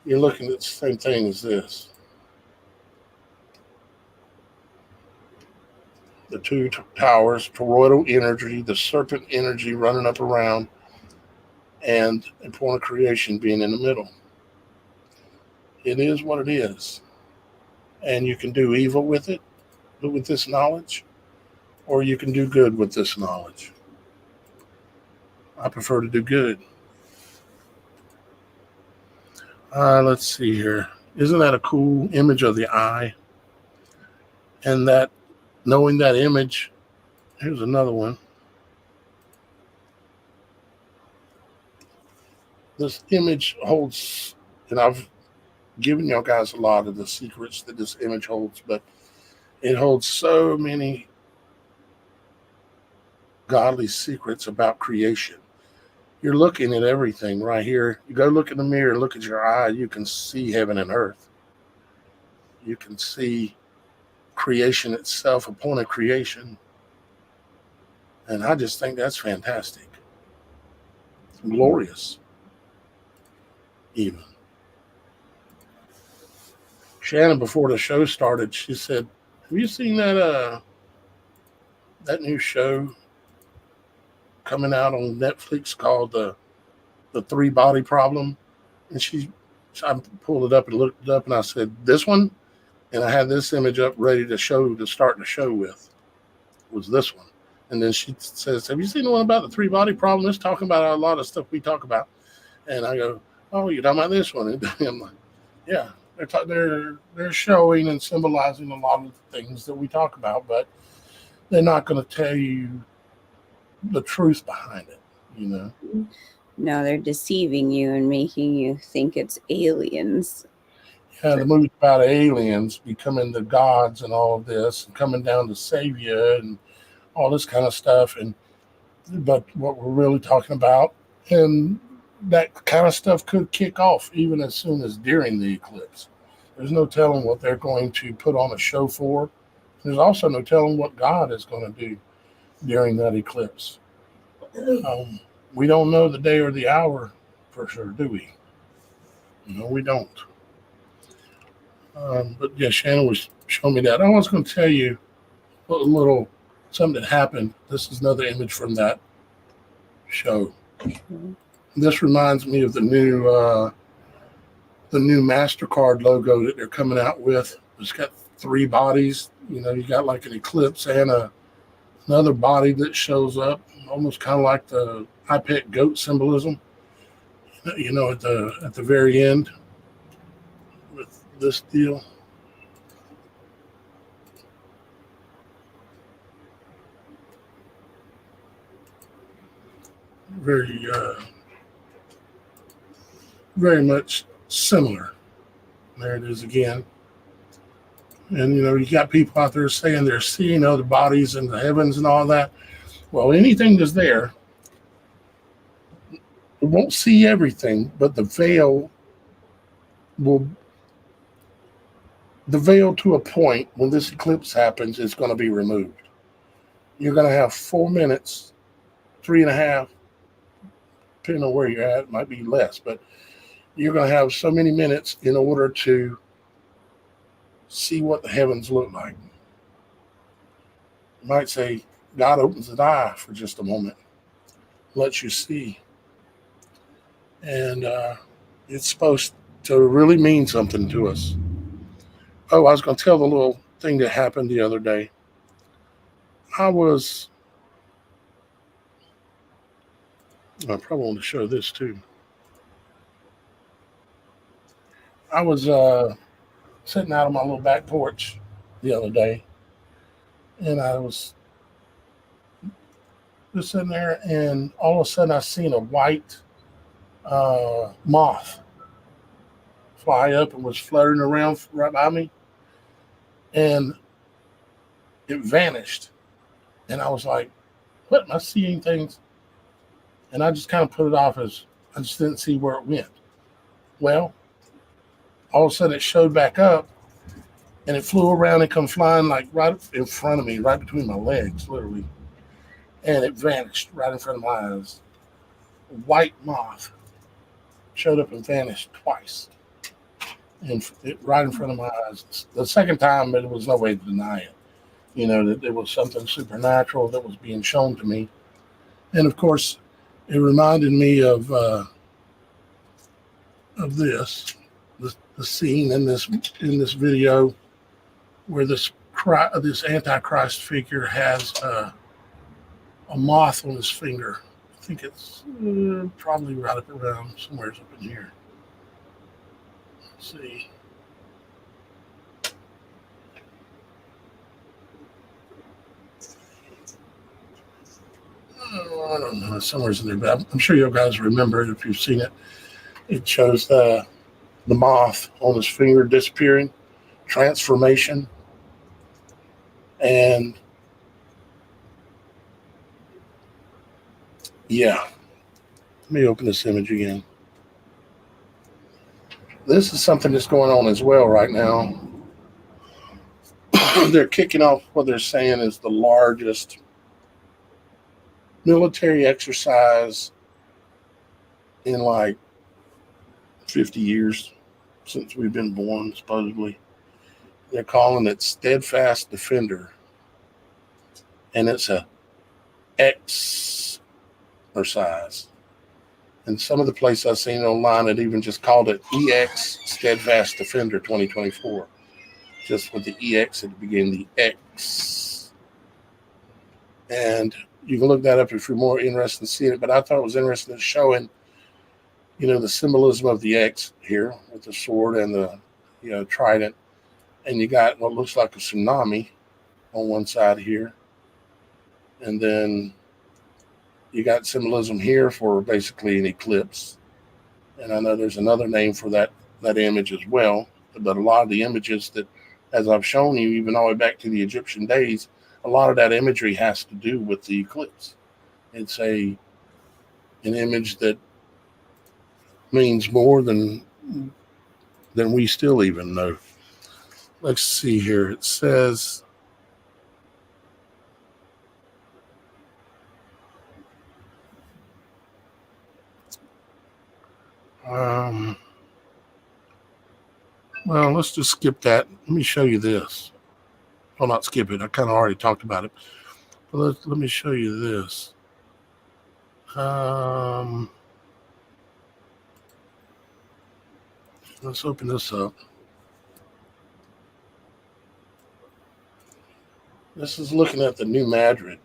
You're looking at the same thing as this. The two towers, toroidal energy, the serpent energy running up around, and a point of creation being in the middle. It is what it is. And you can do evil with it, with this knowledge, or you can do good with this knowledge. I prefer to do good. Let's see here. Isn't that a cool image of the eye? And that, knowing that image, here's another one. This image holds, and I've given y'all guys a lot of the secrets that this image holds, but it holds so many godly secrets about creation. You're looking at everything right here. You go look in the mirror, look at your eye, you can see heaven and earth. You can see creation itself, a point of creation. And I just think that's fantastic. It's glorious, even. Shannon, before the show started, she said, "Have you seen that new show coming out on Netflix called the Three Body Problem?" And I pulled it up and looked it up, and I said, "This one," and I had this image up ready to start the show with. Was this one? And then she says, "Have you seen the one about the three body problem? It's talking about a lot of stuff we talk about." And I go, "Oh, you're talking about this one?" And I'm like, "Yeah, they're showing and symbolizing a lot of the things that we talk about, but they're not going to tell you the truth behind it, you know." No, they're deceiving you and making you think it's aliens. Yeah, the movie about aliens becoming the gods and all of this, and coming down to save you and all this kind of stuff. But what we're really talking about, and that kind of stuff could kick off even as soon as during the eclipse. There's no telling what they're going to put on a show for. There's also no telling what God is going to do during that eclipse. We don't know the day or the hour for sure, do we? No, we don't. But yeah, Shannon was showing me that. I was going to tell you a little something that happened. This is another image from that show. Mm-hmm. This reminds me of the new MasterCard logo that they're coming out with. It's got three bodies. You know, you got like an eclipse and another body that shows up, almost kind of like the iPet goat symbolism. You know, at the very end with this deal. Very very much similar. There it is again. And you know, you got people out there saying they're seeing other bodies in the heavens and all that. Well, anything that's there, we won't see everything, but the veil to a point when this eclipse happens is going to be removed. You're going to have 4 minutes, 3.5, depending on where you're at, it might be less, but you're going to have so many minutes in order to see what the heavens look like. You might say God opens his eye for just a moment, lets you see And it's supposed to really mean something to us. Oh, I was going to tell the little thing that happened the other day. I probably want to show this too. I was sitting out on my little back porch the other day, and I was just sitting there, and all of a sudden I seen a white moth fly up and was fluttering around right by me, and it vanished. And I was like, "What? Am I seeing things?" And I just kind of put it off as I just didn't see where it went. Well, all of a sudden it showed back up, and it flew around and come flying like right in front of me, right between my legs, literally. And it vanished right in front of my eyes. A white moth showed up and vanished twice, and right in front of my eyes. The second time, there was no way to deny it. That there was something supernatural that was being shown to me, and of course, it reminded me of the scene in this video where this Antichrist figure has a moth on his finger. I think it's probably right up around somewhere up in here. Let's see. Oh, I don't know. Somewhere's in there, but I'm sure you guys remember it if you've seen it. It shows the moth on his finger disappearing, transformation, and yeah. Let me open this image again. This is something that's going on as well right now. They're kicking off what they're saying is the largest military exercise in like 50 years since we've been born, supposedly. They're calling it Steadfast Defender. And it's a exercise. And some of the places I've seen online had even just called it EX Steadfast Defender 2024. Just with the EX at the beginning, the X. And you can look that up if you're more interested in seeing it. But I thought it was interesting in showing, the symbolism of the X here with the sword and the, trident. And you got what looks like a tsunami on one side here. And then you got symbolism here for basically an eclipse. And I know there's another name for that image as well. But a lot of the images that, as I've shown you, even all the way back to the Egyptian days, a lot of that imagery has to do with the eclipse. It's an image that means more than we still even know. Let's see here. It says, well, let's just skip that. Let me show you this. Well, not skip it. I kind of already talked about it. But let me show you this. Let's open this up. This is looking at the New Madrid.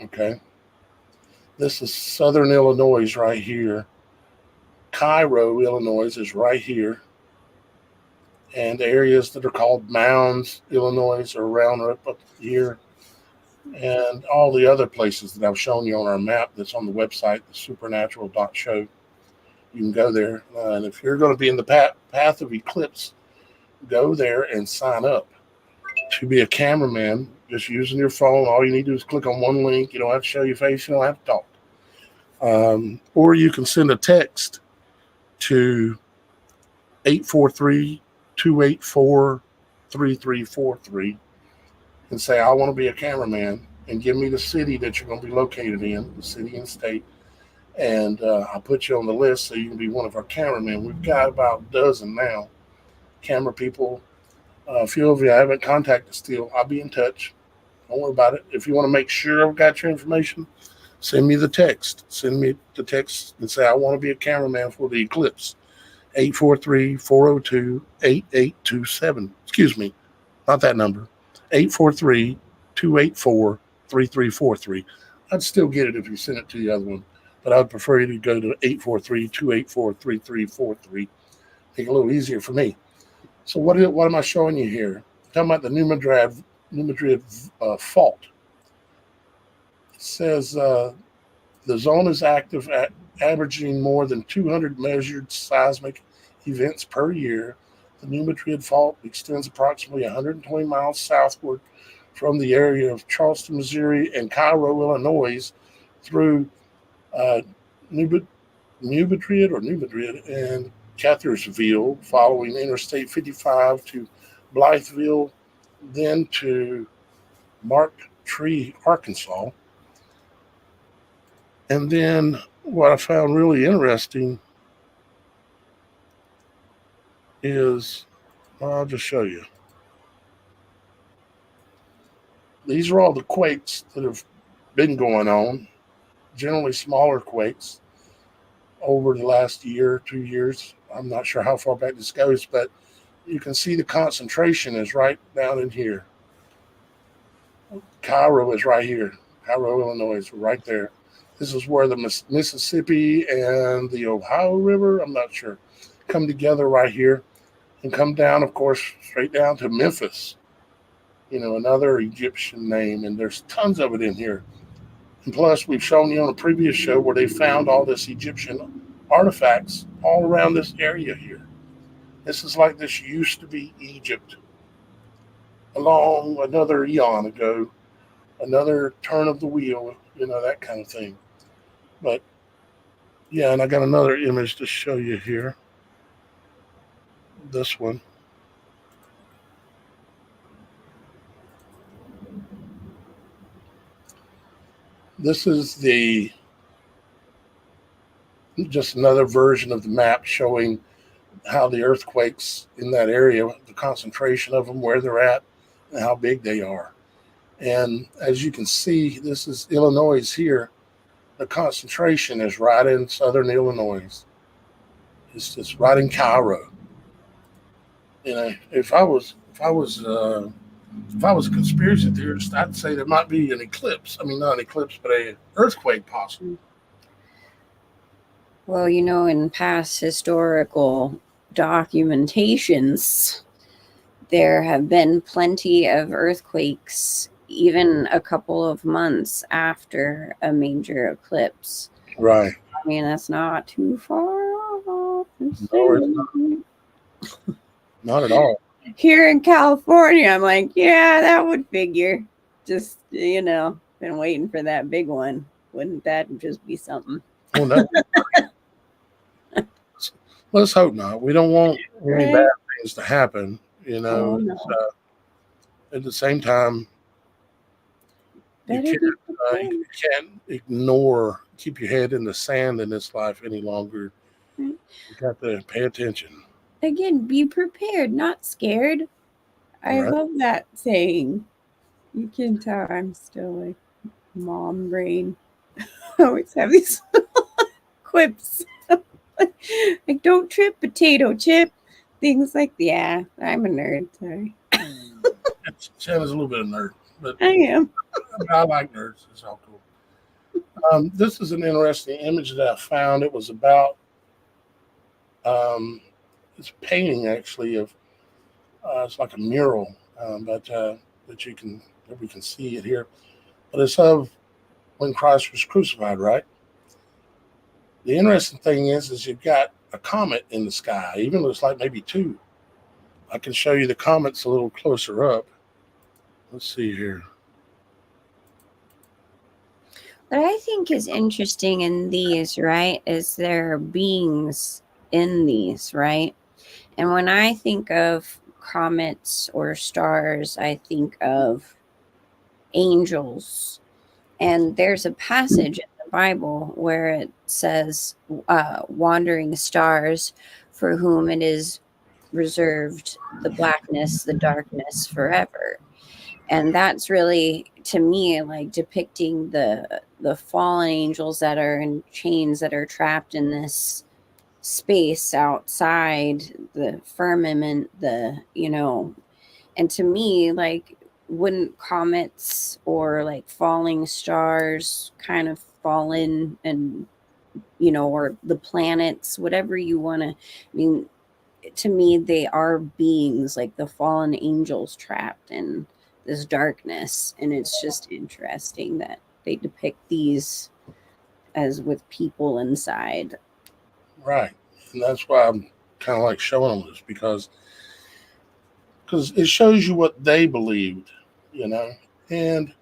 Okay. This is Southern Illinois right here. Cairo, Illinois is right here. And the areas that are called Mounds, Illinois are around or up here. And all the other places that I've shown you on our map that's on the website, TheSupernatural.Show. You can go there. And if you're going to be in the path of Eclipse, go there and sign up to be a cameraman just using your phone. All you need to do is click on one link. You don't have to show your face. You don't have to talk. Or you can send a text to 843-284-3343 and say, I want to be a cameraman, and give me the city that you're going to be located in, the city and state. And I'll put you on the list so you can be one of our cameramen. We've got about a dozen now, camera people. A few of you I haven't contacted still. I'll be in touch. Don't worry about it. If you want to make sure I've got your information, send me the text. Send me the text and say, I want to be a cameraman for the Eclipse. 843-402-8827. Excuse me, not that number. 843-284-3343. I'd still get it if you sent it to the other one, but I'd prefer you to go to 843-284-3343. Make it a little easier for me. So what am I showing you here? I'm talking about the New Madrid fault. It says the zone is active at averaging more than 200 measured seismic events per year. The New Madrid fault extends approximately 120 miles southward from the area of Charleston, Missouri, and Cairo, Illinois, through New Madrid and Cathersville, following Interstate 55 to Blytheville, then to Mark Tree, Arkansas. And then what I found really interesting is, I'll just show you. These are all the quakes that have been going on, generally smaller quakes over the last year, 2 years. I'm not sure how far back this goes, but you can see the concentration is right down in here. Cairo is right here. Cairo, Illinois is right there. This is where the Mississippi and the Ohio River, I'm not sure, come together right here and come down, of course, straight down to Memphis. Another Egyptian name, and there's tons of it in here. And plus, we've shown you on a previous show where they found all this Egyptian artifacts all around this area here. This is like this used to be Egypt along another eon ago, another turn of the wheel, that kind of thing. But yeah, and I got another image to show you here. This one. This is just another version of the map showing how the earthquakes in that area, the concentration of them, where they're at, and how big they are. And as you can see, this is Illinois here. The concentration is right in southern Illinois. It's just right in Cairo. If I was a conspiracy theorist, I'd say there might be an eclipse. I mean, not an eclipse, but an earthquake possible. Well, in past historical documentations, there have been plenty of earthquakes, even a couple of months after a major eclipse. Right. I mean, that's not too far off. No, it's not. Not at all. Here in California, I'm like, yeah, that would figure. Just, been waiting for that big one. Wouldn't that just be something? Well, no. Let's hope not. We don't want any bad things to happen, Oh, no. At the same time, you can't keep your head in the sand in this life any longer. You got to pay attention. Again, be prepared, not scared. I love that saying. You can tell I'm still like mom brain. I always have these quips. Like, don't trip, potato chip. Things like, yeah, I'm a nerd. Sorry. Shannon's a little bit of a nerd, but I am. I like nerds. It's all cool. This is an interesting image that I found. It was about it's a painting actually of it's like a mural, but that we can see it here. But it's of when Christ was crucified, right? The interesting thing is you've got a comet in the sky. Even looks like maybe two. I can show you the comets a little closer up. Let's see here. What I think is interesting in these, right, is there are beings in these, right? And when I think of comets or stars, I think of angels. And there's a passage in the Bible where it says, wandering stars for whom it is reserved the blackness, the darkness forever. And that's really, to me, like depicting the fallen angels that are in chains, that are trapped in this space outside the firmament, and to me, like, wouldn't comets or like falling stars kind of fall in, and or the planets, whatever you want to, I mean, to me, they are beings, like the fallen angels trapped in this darkness. And it's just interesting that they depict these as with people inside. Right. And that's why I'm kind of like showing them this, because it shows you what they believed, you know. And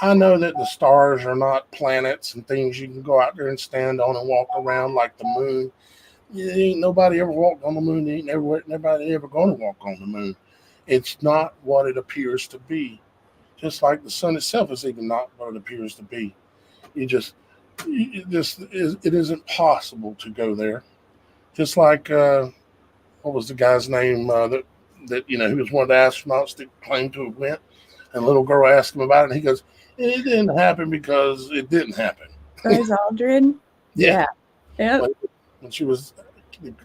I know that the stars are not planets and things you can go out there and stand on and walk around like the moon. Ain't nobody ever walked on the moon. Ain't nobody ever going to walk on the moon. It's not what it appears to be. Just like the sun itself is even not what it appears to be. It isn't possible to go there. Just like what was the guy's name that he was one of the astronauts that claimed to have went, and a little girl asked him about it, and he goes, "It didn't happen because it didn't happen." Buzz Aldrin. Yeah. Yep. When the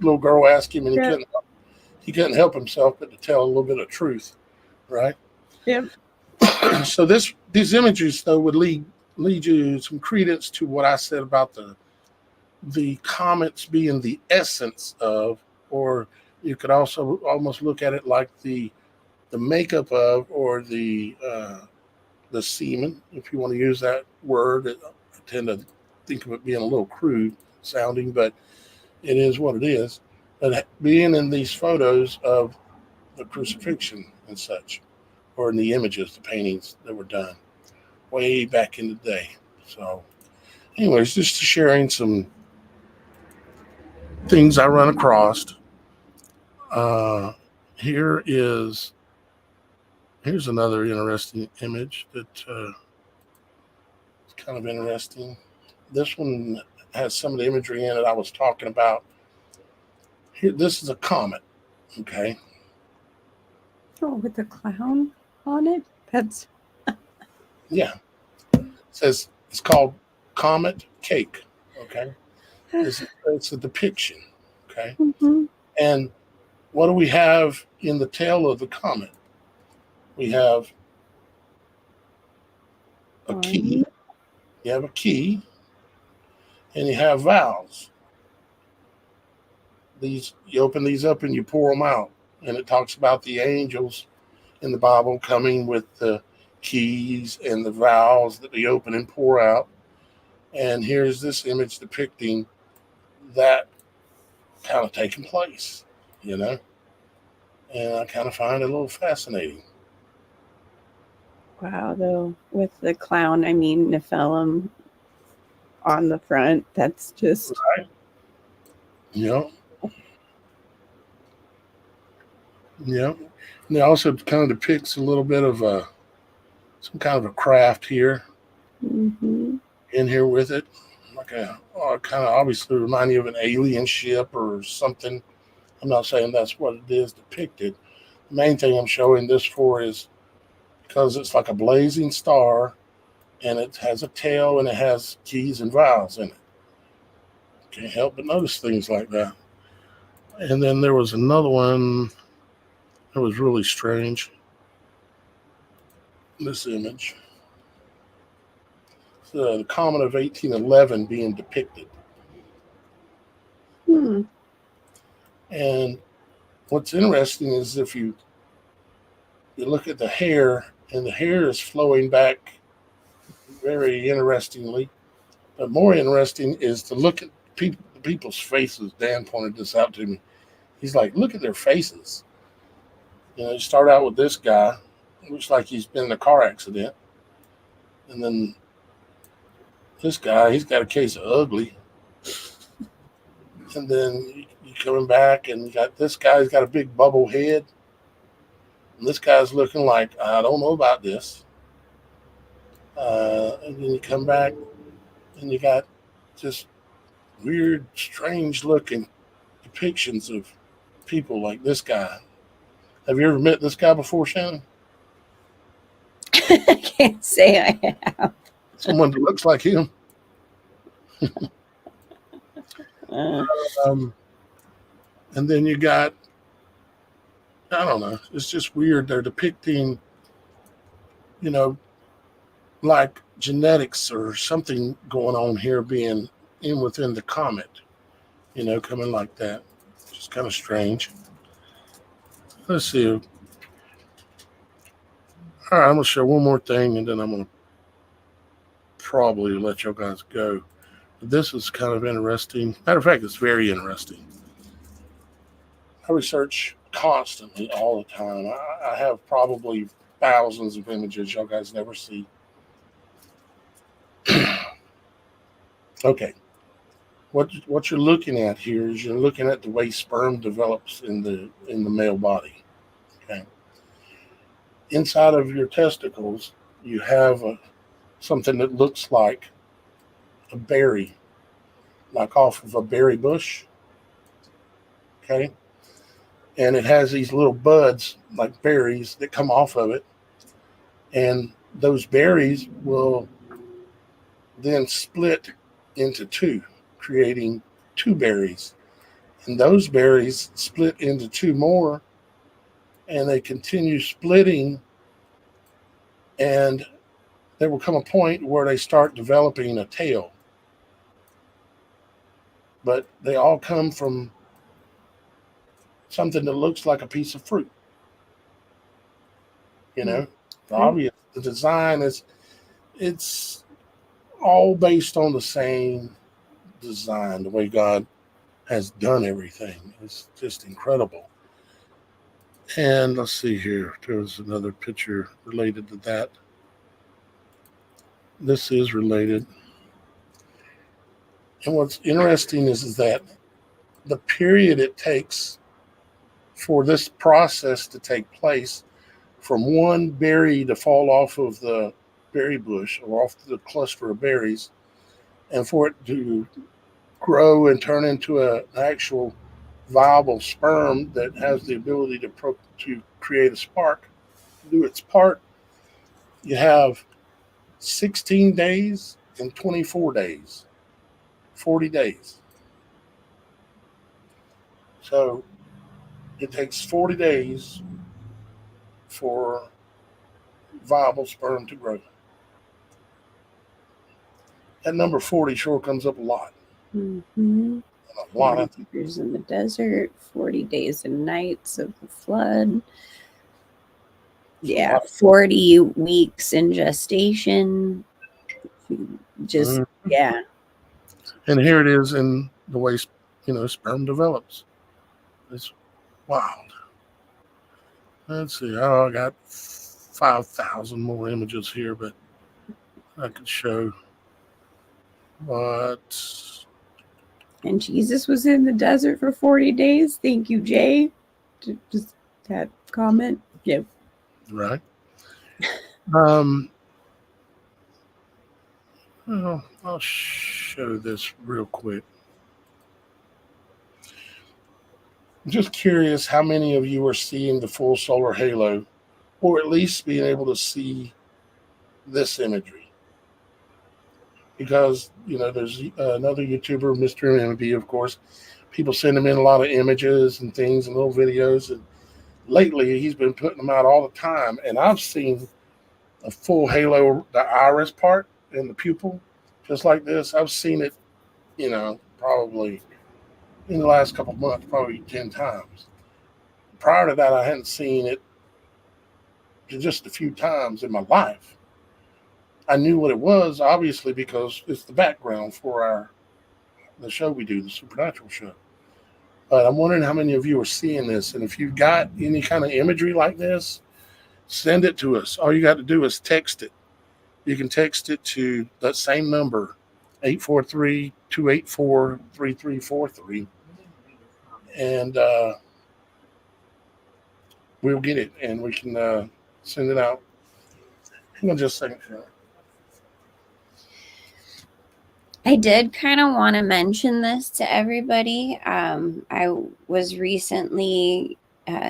little girl asked him, and he couldn't help himself but to tell a little bit of truth, right? Yep. So these images though would lead you some credence to what I said about the comets being the essence of, or you could also almost look at it like the makeup of, or the semen, if you want to use that word. I tend to think of it being a little crude sounding, but it is what it is. But being in these photos of the crucifixion and such, or in the images, the paintings that were done way back in the day. So, anyways, just sharing some things I run across. Uh, here's another interesting image that is kind of interesting. This one has some of the imagery in it I was talking about. Here, this is a comet. Okay. Oh, with the clown on it? That's Yeah. It says it's called Comet Cake. Okay. It's a depiction. Okay. mm-hmm. And what do we have in the tail of the comet? We have a key. You have a key, and you have vowels. You open these up and you pour them out, and it talks about the angels in the Bible coming with the keys and the vowels that they open and pour out. And here's this image depicting that kind of taking place, you know. And I kind of find it a little fascinating. Wow, though, with the clown, I mean Nephilim on the front. That's just right. Yep. Yep. And it also kind of depicts a little bit of some kind of a craft here mm-hmm. in here with it, like kind of obviously remind you of an alien ship or something. I'm not saying that's what it is depicted. The main thing I'm showing this for is because it's like a blazing star, and it has a tail and it has keys and vowels in it. Can't help but notice things like that. And then there was another one that was really strange. This image. It's the comet of 1811 being depicted. And what's interesting is if you look at the hair, and the hair is flowing back very interestingly. But more interesting is to look at people's faces. Dan pointed this out to me. He's like, look at their faces. You start out with this guy. It looks like he's been in a car accident. And then this guy, he's got a case of ugly. And then you coming back, and you got this guy, he's got a big bubble head. And this guy's looking like, I don't know about this. And then you come back, and you got just weird, strange looking depictions of people like this guy. Have you ever met this guy before, Shannon? I can't say I have. Someone that looks like him. Uh, And then you got, I don't know, it's just weird. They're depicting, you know, like genetics or something going on here being in within the comet, coming like that. Just kind of strange. Let's see. All right, I'm going to show one more thing and then I'm going to probably let you guys go. This is kind of interesting. Matter of fact, it's very interesting. I research constantly all the time. I have probably thousands of images y'all guys never see. Okay. What you're looking at here is you're looking at the way sperm develops in the male body. Okay. Inside of your testicles, you have something that looks like a berry, like off of a berry bush. Okay. And it has these little buds like berries that come off of it. And those berries will then split into two, creating two berries. And those berries split into two more, and they continue splitting. And there will come a point where they start developing a tail. But they all come from something that looks like a piece of fruit. Okay. Obvious. The design it's all based on the same design, the way God has done everything. It's just incredible. And let's see here. There's another picture related to that. This is related. And what's interesting is that the period it takes for this process to take place, from one berry to fall off of the berry bush or off the cluster of berries, and for it to grow and turn into an actual viable sperm that has the ability to create a spark, do its part, you have 16 days and 24 days, 40 days. So it takes 40 days for viable sperm to grow. That number 40 sure comes up a lot. mm-hmm. A lot 40 of years in the desert, 40 days and nights of the flood. Yeah, 40 weeks in gestation. Just, yeah. And here it is in the way, sperm develops. It's wild. Let's see. Oh, I got 5,000 more images here, but I could show. But And Jesus was in the desert for 40 days. Thank you, Jay. Just that comment. Yeah. right. Well, I'll show this real quick. I'm just curious how many of you are seeing the full solar halo, or at least being able to see this imagery. Because, there's another YouTuber, Mr. MB, of course. People send him in a lot of images and things and little videos. And lately, he's been putting them out all the time. And I've seen a full halo, the iris part and the pupil, just like this. I've seen it, probably in the last couple of months, probably 10 times. Prior to that, I hadn't seen it just a few times in my life. I knew what it was, obviously, because it's the background for the show we do, the Supernatural.Show. But I'm wondering how many of you are seeing this. And if you've got any kind of imagery like this, send it to us. All you got to do is text it. You can text it to that same number, 843-284-3343. And we'll get it and we can send it out. Hang on just a second, Shannon. I did kind of want to mention this to everybody. I was recently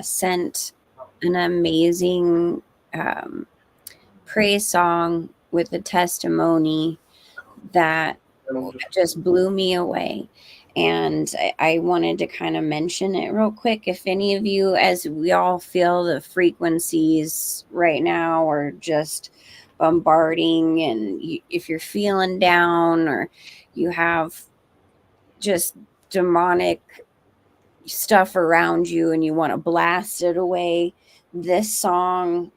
sent an amazing praise song with a testimony that just blew me away. And I wanted to kind of mention it real quick. If any of you, as we all feel the frequencies right now, are just bombarding, and if you're feeling down or you have just demonic stuff around you and you want to blast it away, this song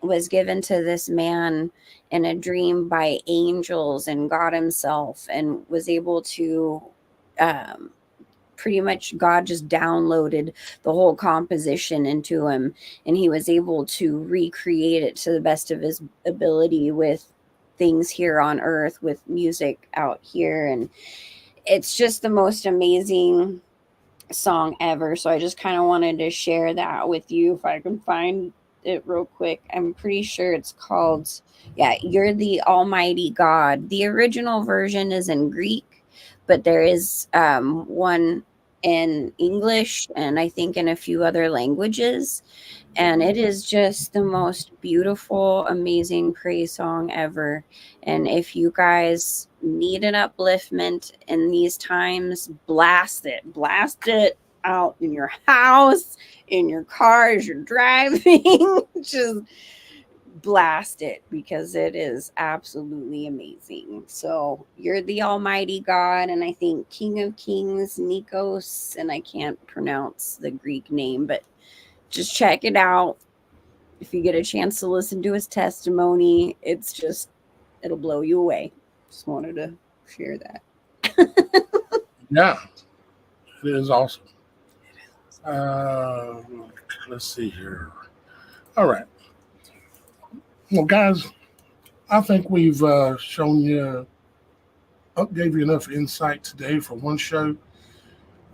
was given to this man in a dream by angels and God himself, and was able to pretty much, God just downloaded the whole composition into him, and he was able to recreate it to the best of his ability with things here on earth, with music out here. And it's just the most amazing song ever. So I just kind of wanted to share that with you if I can find it real quick. I'm pretty sure it's called, yeah, You're the Almighty God. The original version is in Greek, but there is one in English and I think in a few other languages. And it is just the most beautiful, amazing praise song ever. And if you guys need an upliftment in these times, blast it. Blast it out in your house, in your car as you're driving. Just blast it, because it is absolutely amazing. So You're the Almighty God, and I think King of Kings, Nikos, and I can't pronounce the Greek name, but just check it out. If you get a chance to listen to his testimony, it'll blow you away. Just wanted to share that. Yeah, it is awesome. Let's see here. All right. Well, guys, I think we've shown you, gave you enough insight today for one show.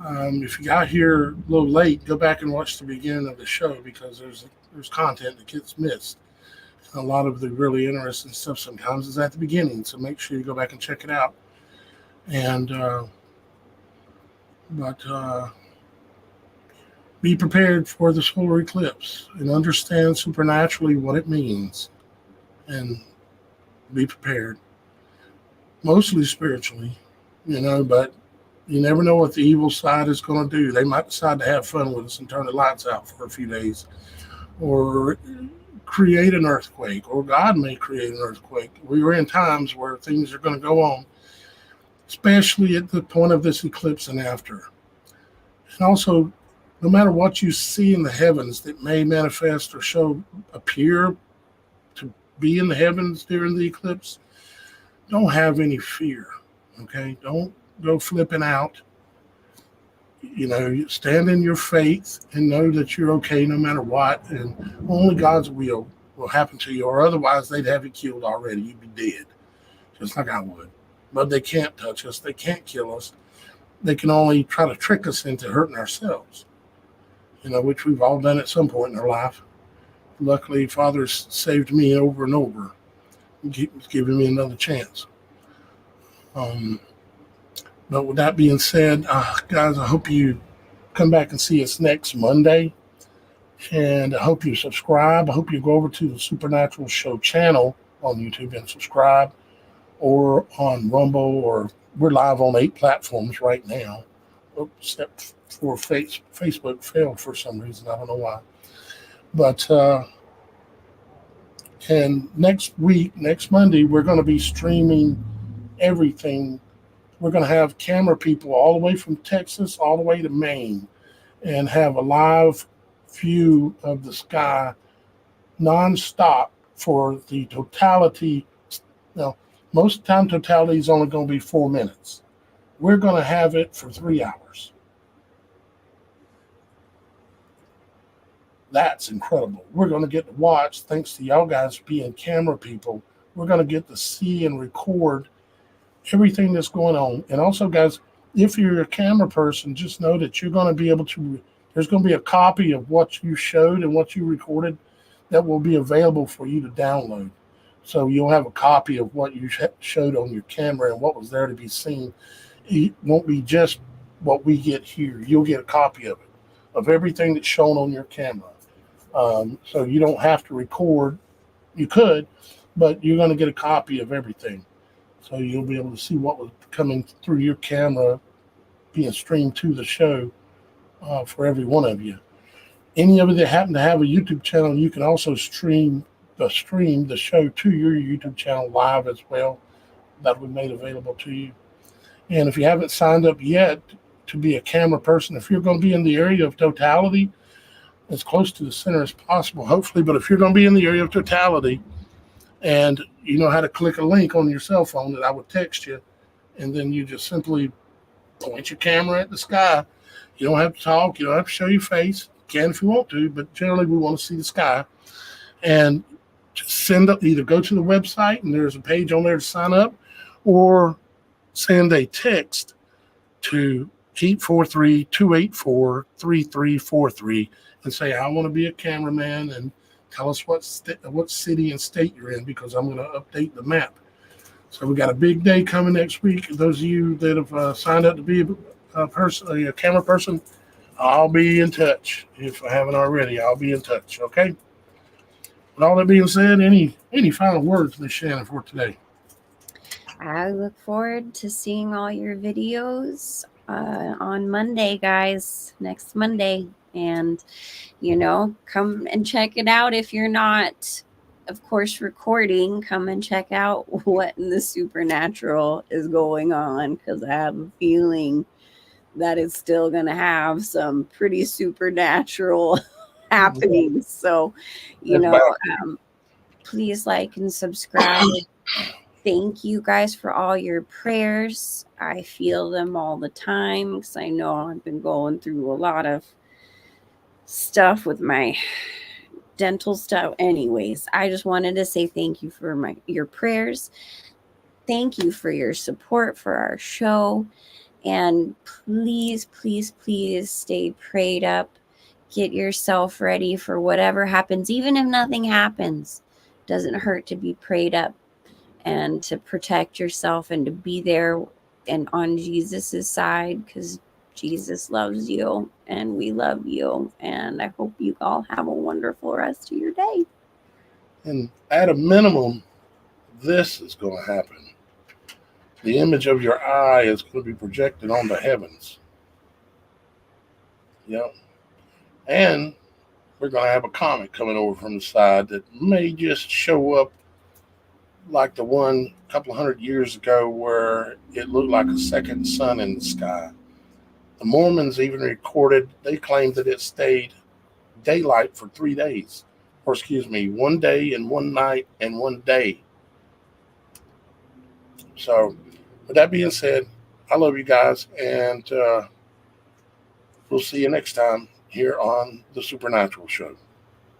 If you got here a little late, go back and watch the beginning of the show, because there's content that gets missed. A lot of the really interesting stuff sometimes is at the beginning, so make sure you go back and check it out. And be prepared for the solar eclipse and understand supernaturally what it means, and be prepared. Mostly spiritually, but you never know what the evil side is going to do. They might decide to have fun with us and turn the lights out for a few days, or create an earthquake, or God may create an earthquake. We are in times where things are going to go on, especially at the point of this eclipse and after. And also, no matter what you see in the heavens that may manifest or appear to be in the heavens during the eclipse, don't have any fear, okay? Don't go flipping out. Stand in your faith and know that you're okay no matter what, and only God's will happen to you, or otherwise they'd have you killed already. You'd be dead, just like I would. But they can't touch us. They can't kill us. They can only try to trick us into hurting ourselves, which we've all done at some point in our life. Luckily, Father's saved me over and over, giving me another chance. But with that being said, guys, I hope you come back and see us next Monday. And I hope you subscribe. I hope you go over to the Supernatural Show channel on YouTube and subscribe, or on Rumble, or we're live on 8 platforms right now, except for Facebook failed for some reason. I don't know why. But and next Monday, we're going to be streaming everything. We're going to have camera people all the way from Texas all the way to Maine, and have a live view of the sky nonstop for the totality. Now, most of the time, totality is only going to be 4 minutes. We're going to have it for 3 hours. That's incredible. We're going to get to watch, thanks to y'all guys being camera people, we're going to get to see and record everything that's going on. And also, guys, if you're a camera person, just know that you're going to be able to, there's going to be a copy of what you showed and what you recorded that will be available for you to download. So you'll have a copy of what you showed on your camera and what was there to be seen. It won't be just what we get here. You'll get a copy of it, of everything that's shown on your camera. So you don't have to record, You could, but you're going to get a copy of everything. So you'll be able to see what was coming through your camera being streamed to the show for every one of you. Any of you that happen to have a YouTube channel, you can also stream the show to your YouTube channel live as well. That will be made available to you. And if you haven't signed up yet to be a camera person, if you're going to be in the area of totality, as close to the center as possible, hopefully, but if you're going to be in the area of totality and you know how to click a link on your cell phone that I would text you, and then you just simply point your camera at the sky. You don't have to talk. You don't have to show your face. You can if you want to, but generally we want to see the sky. And just either go to the website and there's a page on there to sign up, or send a text to 843-284-3343 and say, I want to be a cameraman, and tell us what city and state you're in, because I'm going to update the map. So we got a big day coming next week. Those of you that have signed up to be a camera person, I'll be in touch. If I haven't already, I'll be in touch. Okay. With all that being said, any final words, Miss Shannon, for today? I look forward to seeing all your videos on Monday, guys, next Monday. And, come and check it out. If you're not, of course, recording, come and check out what in the supernatural is going on, because I have a feeling that it's still going to have some pretty supernatural happenings. So, please like and subscribe. Thank you guys for all your prayers. I feel them all the time, because I know I've been going through a lot of stuff with my dental stuff. Anyways, I just wanted to say thank you for your prayers. Thank you for your support for our show. And please, please, please stay prayed up. Get yourself ready for whatever happens. Even if nothing happens, it doesn't hurt to be prayed up and to protect yourself and to be there and on Jesus's side, because Jesus loves you and we love you. And I hope you all have a wonderful rest of your day. And at a minimum, this is going to happen. The image of your eye is going to be projected on the heavens. Yep. And we're going to have a comet coming over from the side that may just show up like the one a couple of 100 years ago where it looked like a second sun in the sky. The Mormons even recorded, they claimed that it stayed daylight for 3 days. Or 1 day and 1 night and 1 day. So, with that being said, I love you guys, and we'll see you next time here on The Supernatural Show.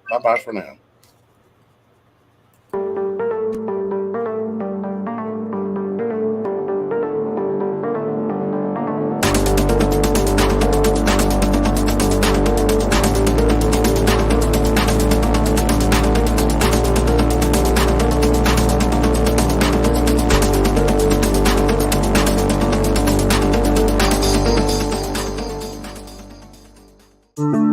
Bye-bye for now. Mm-hmm.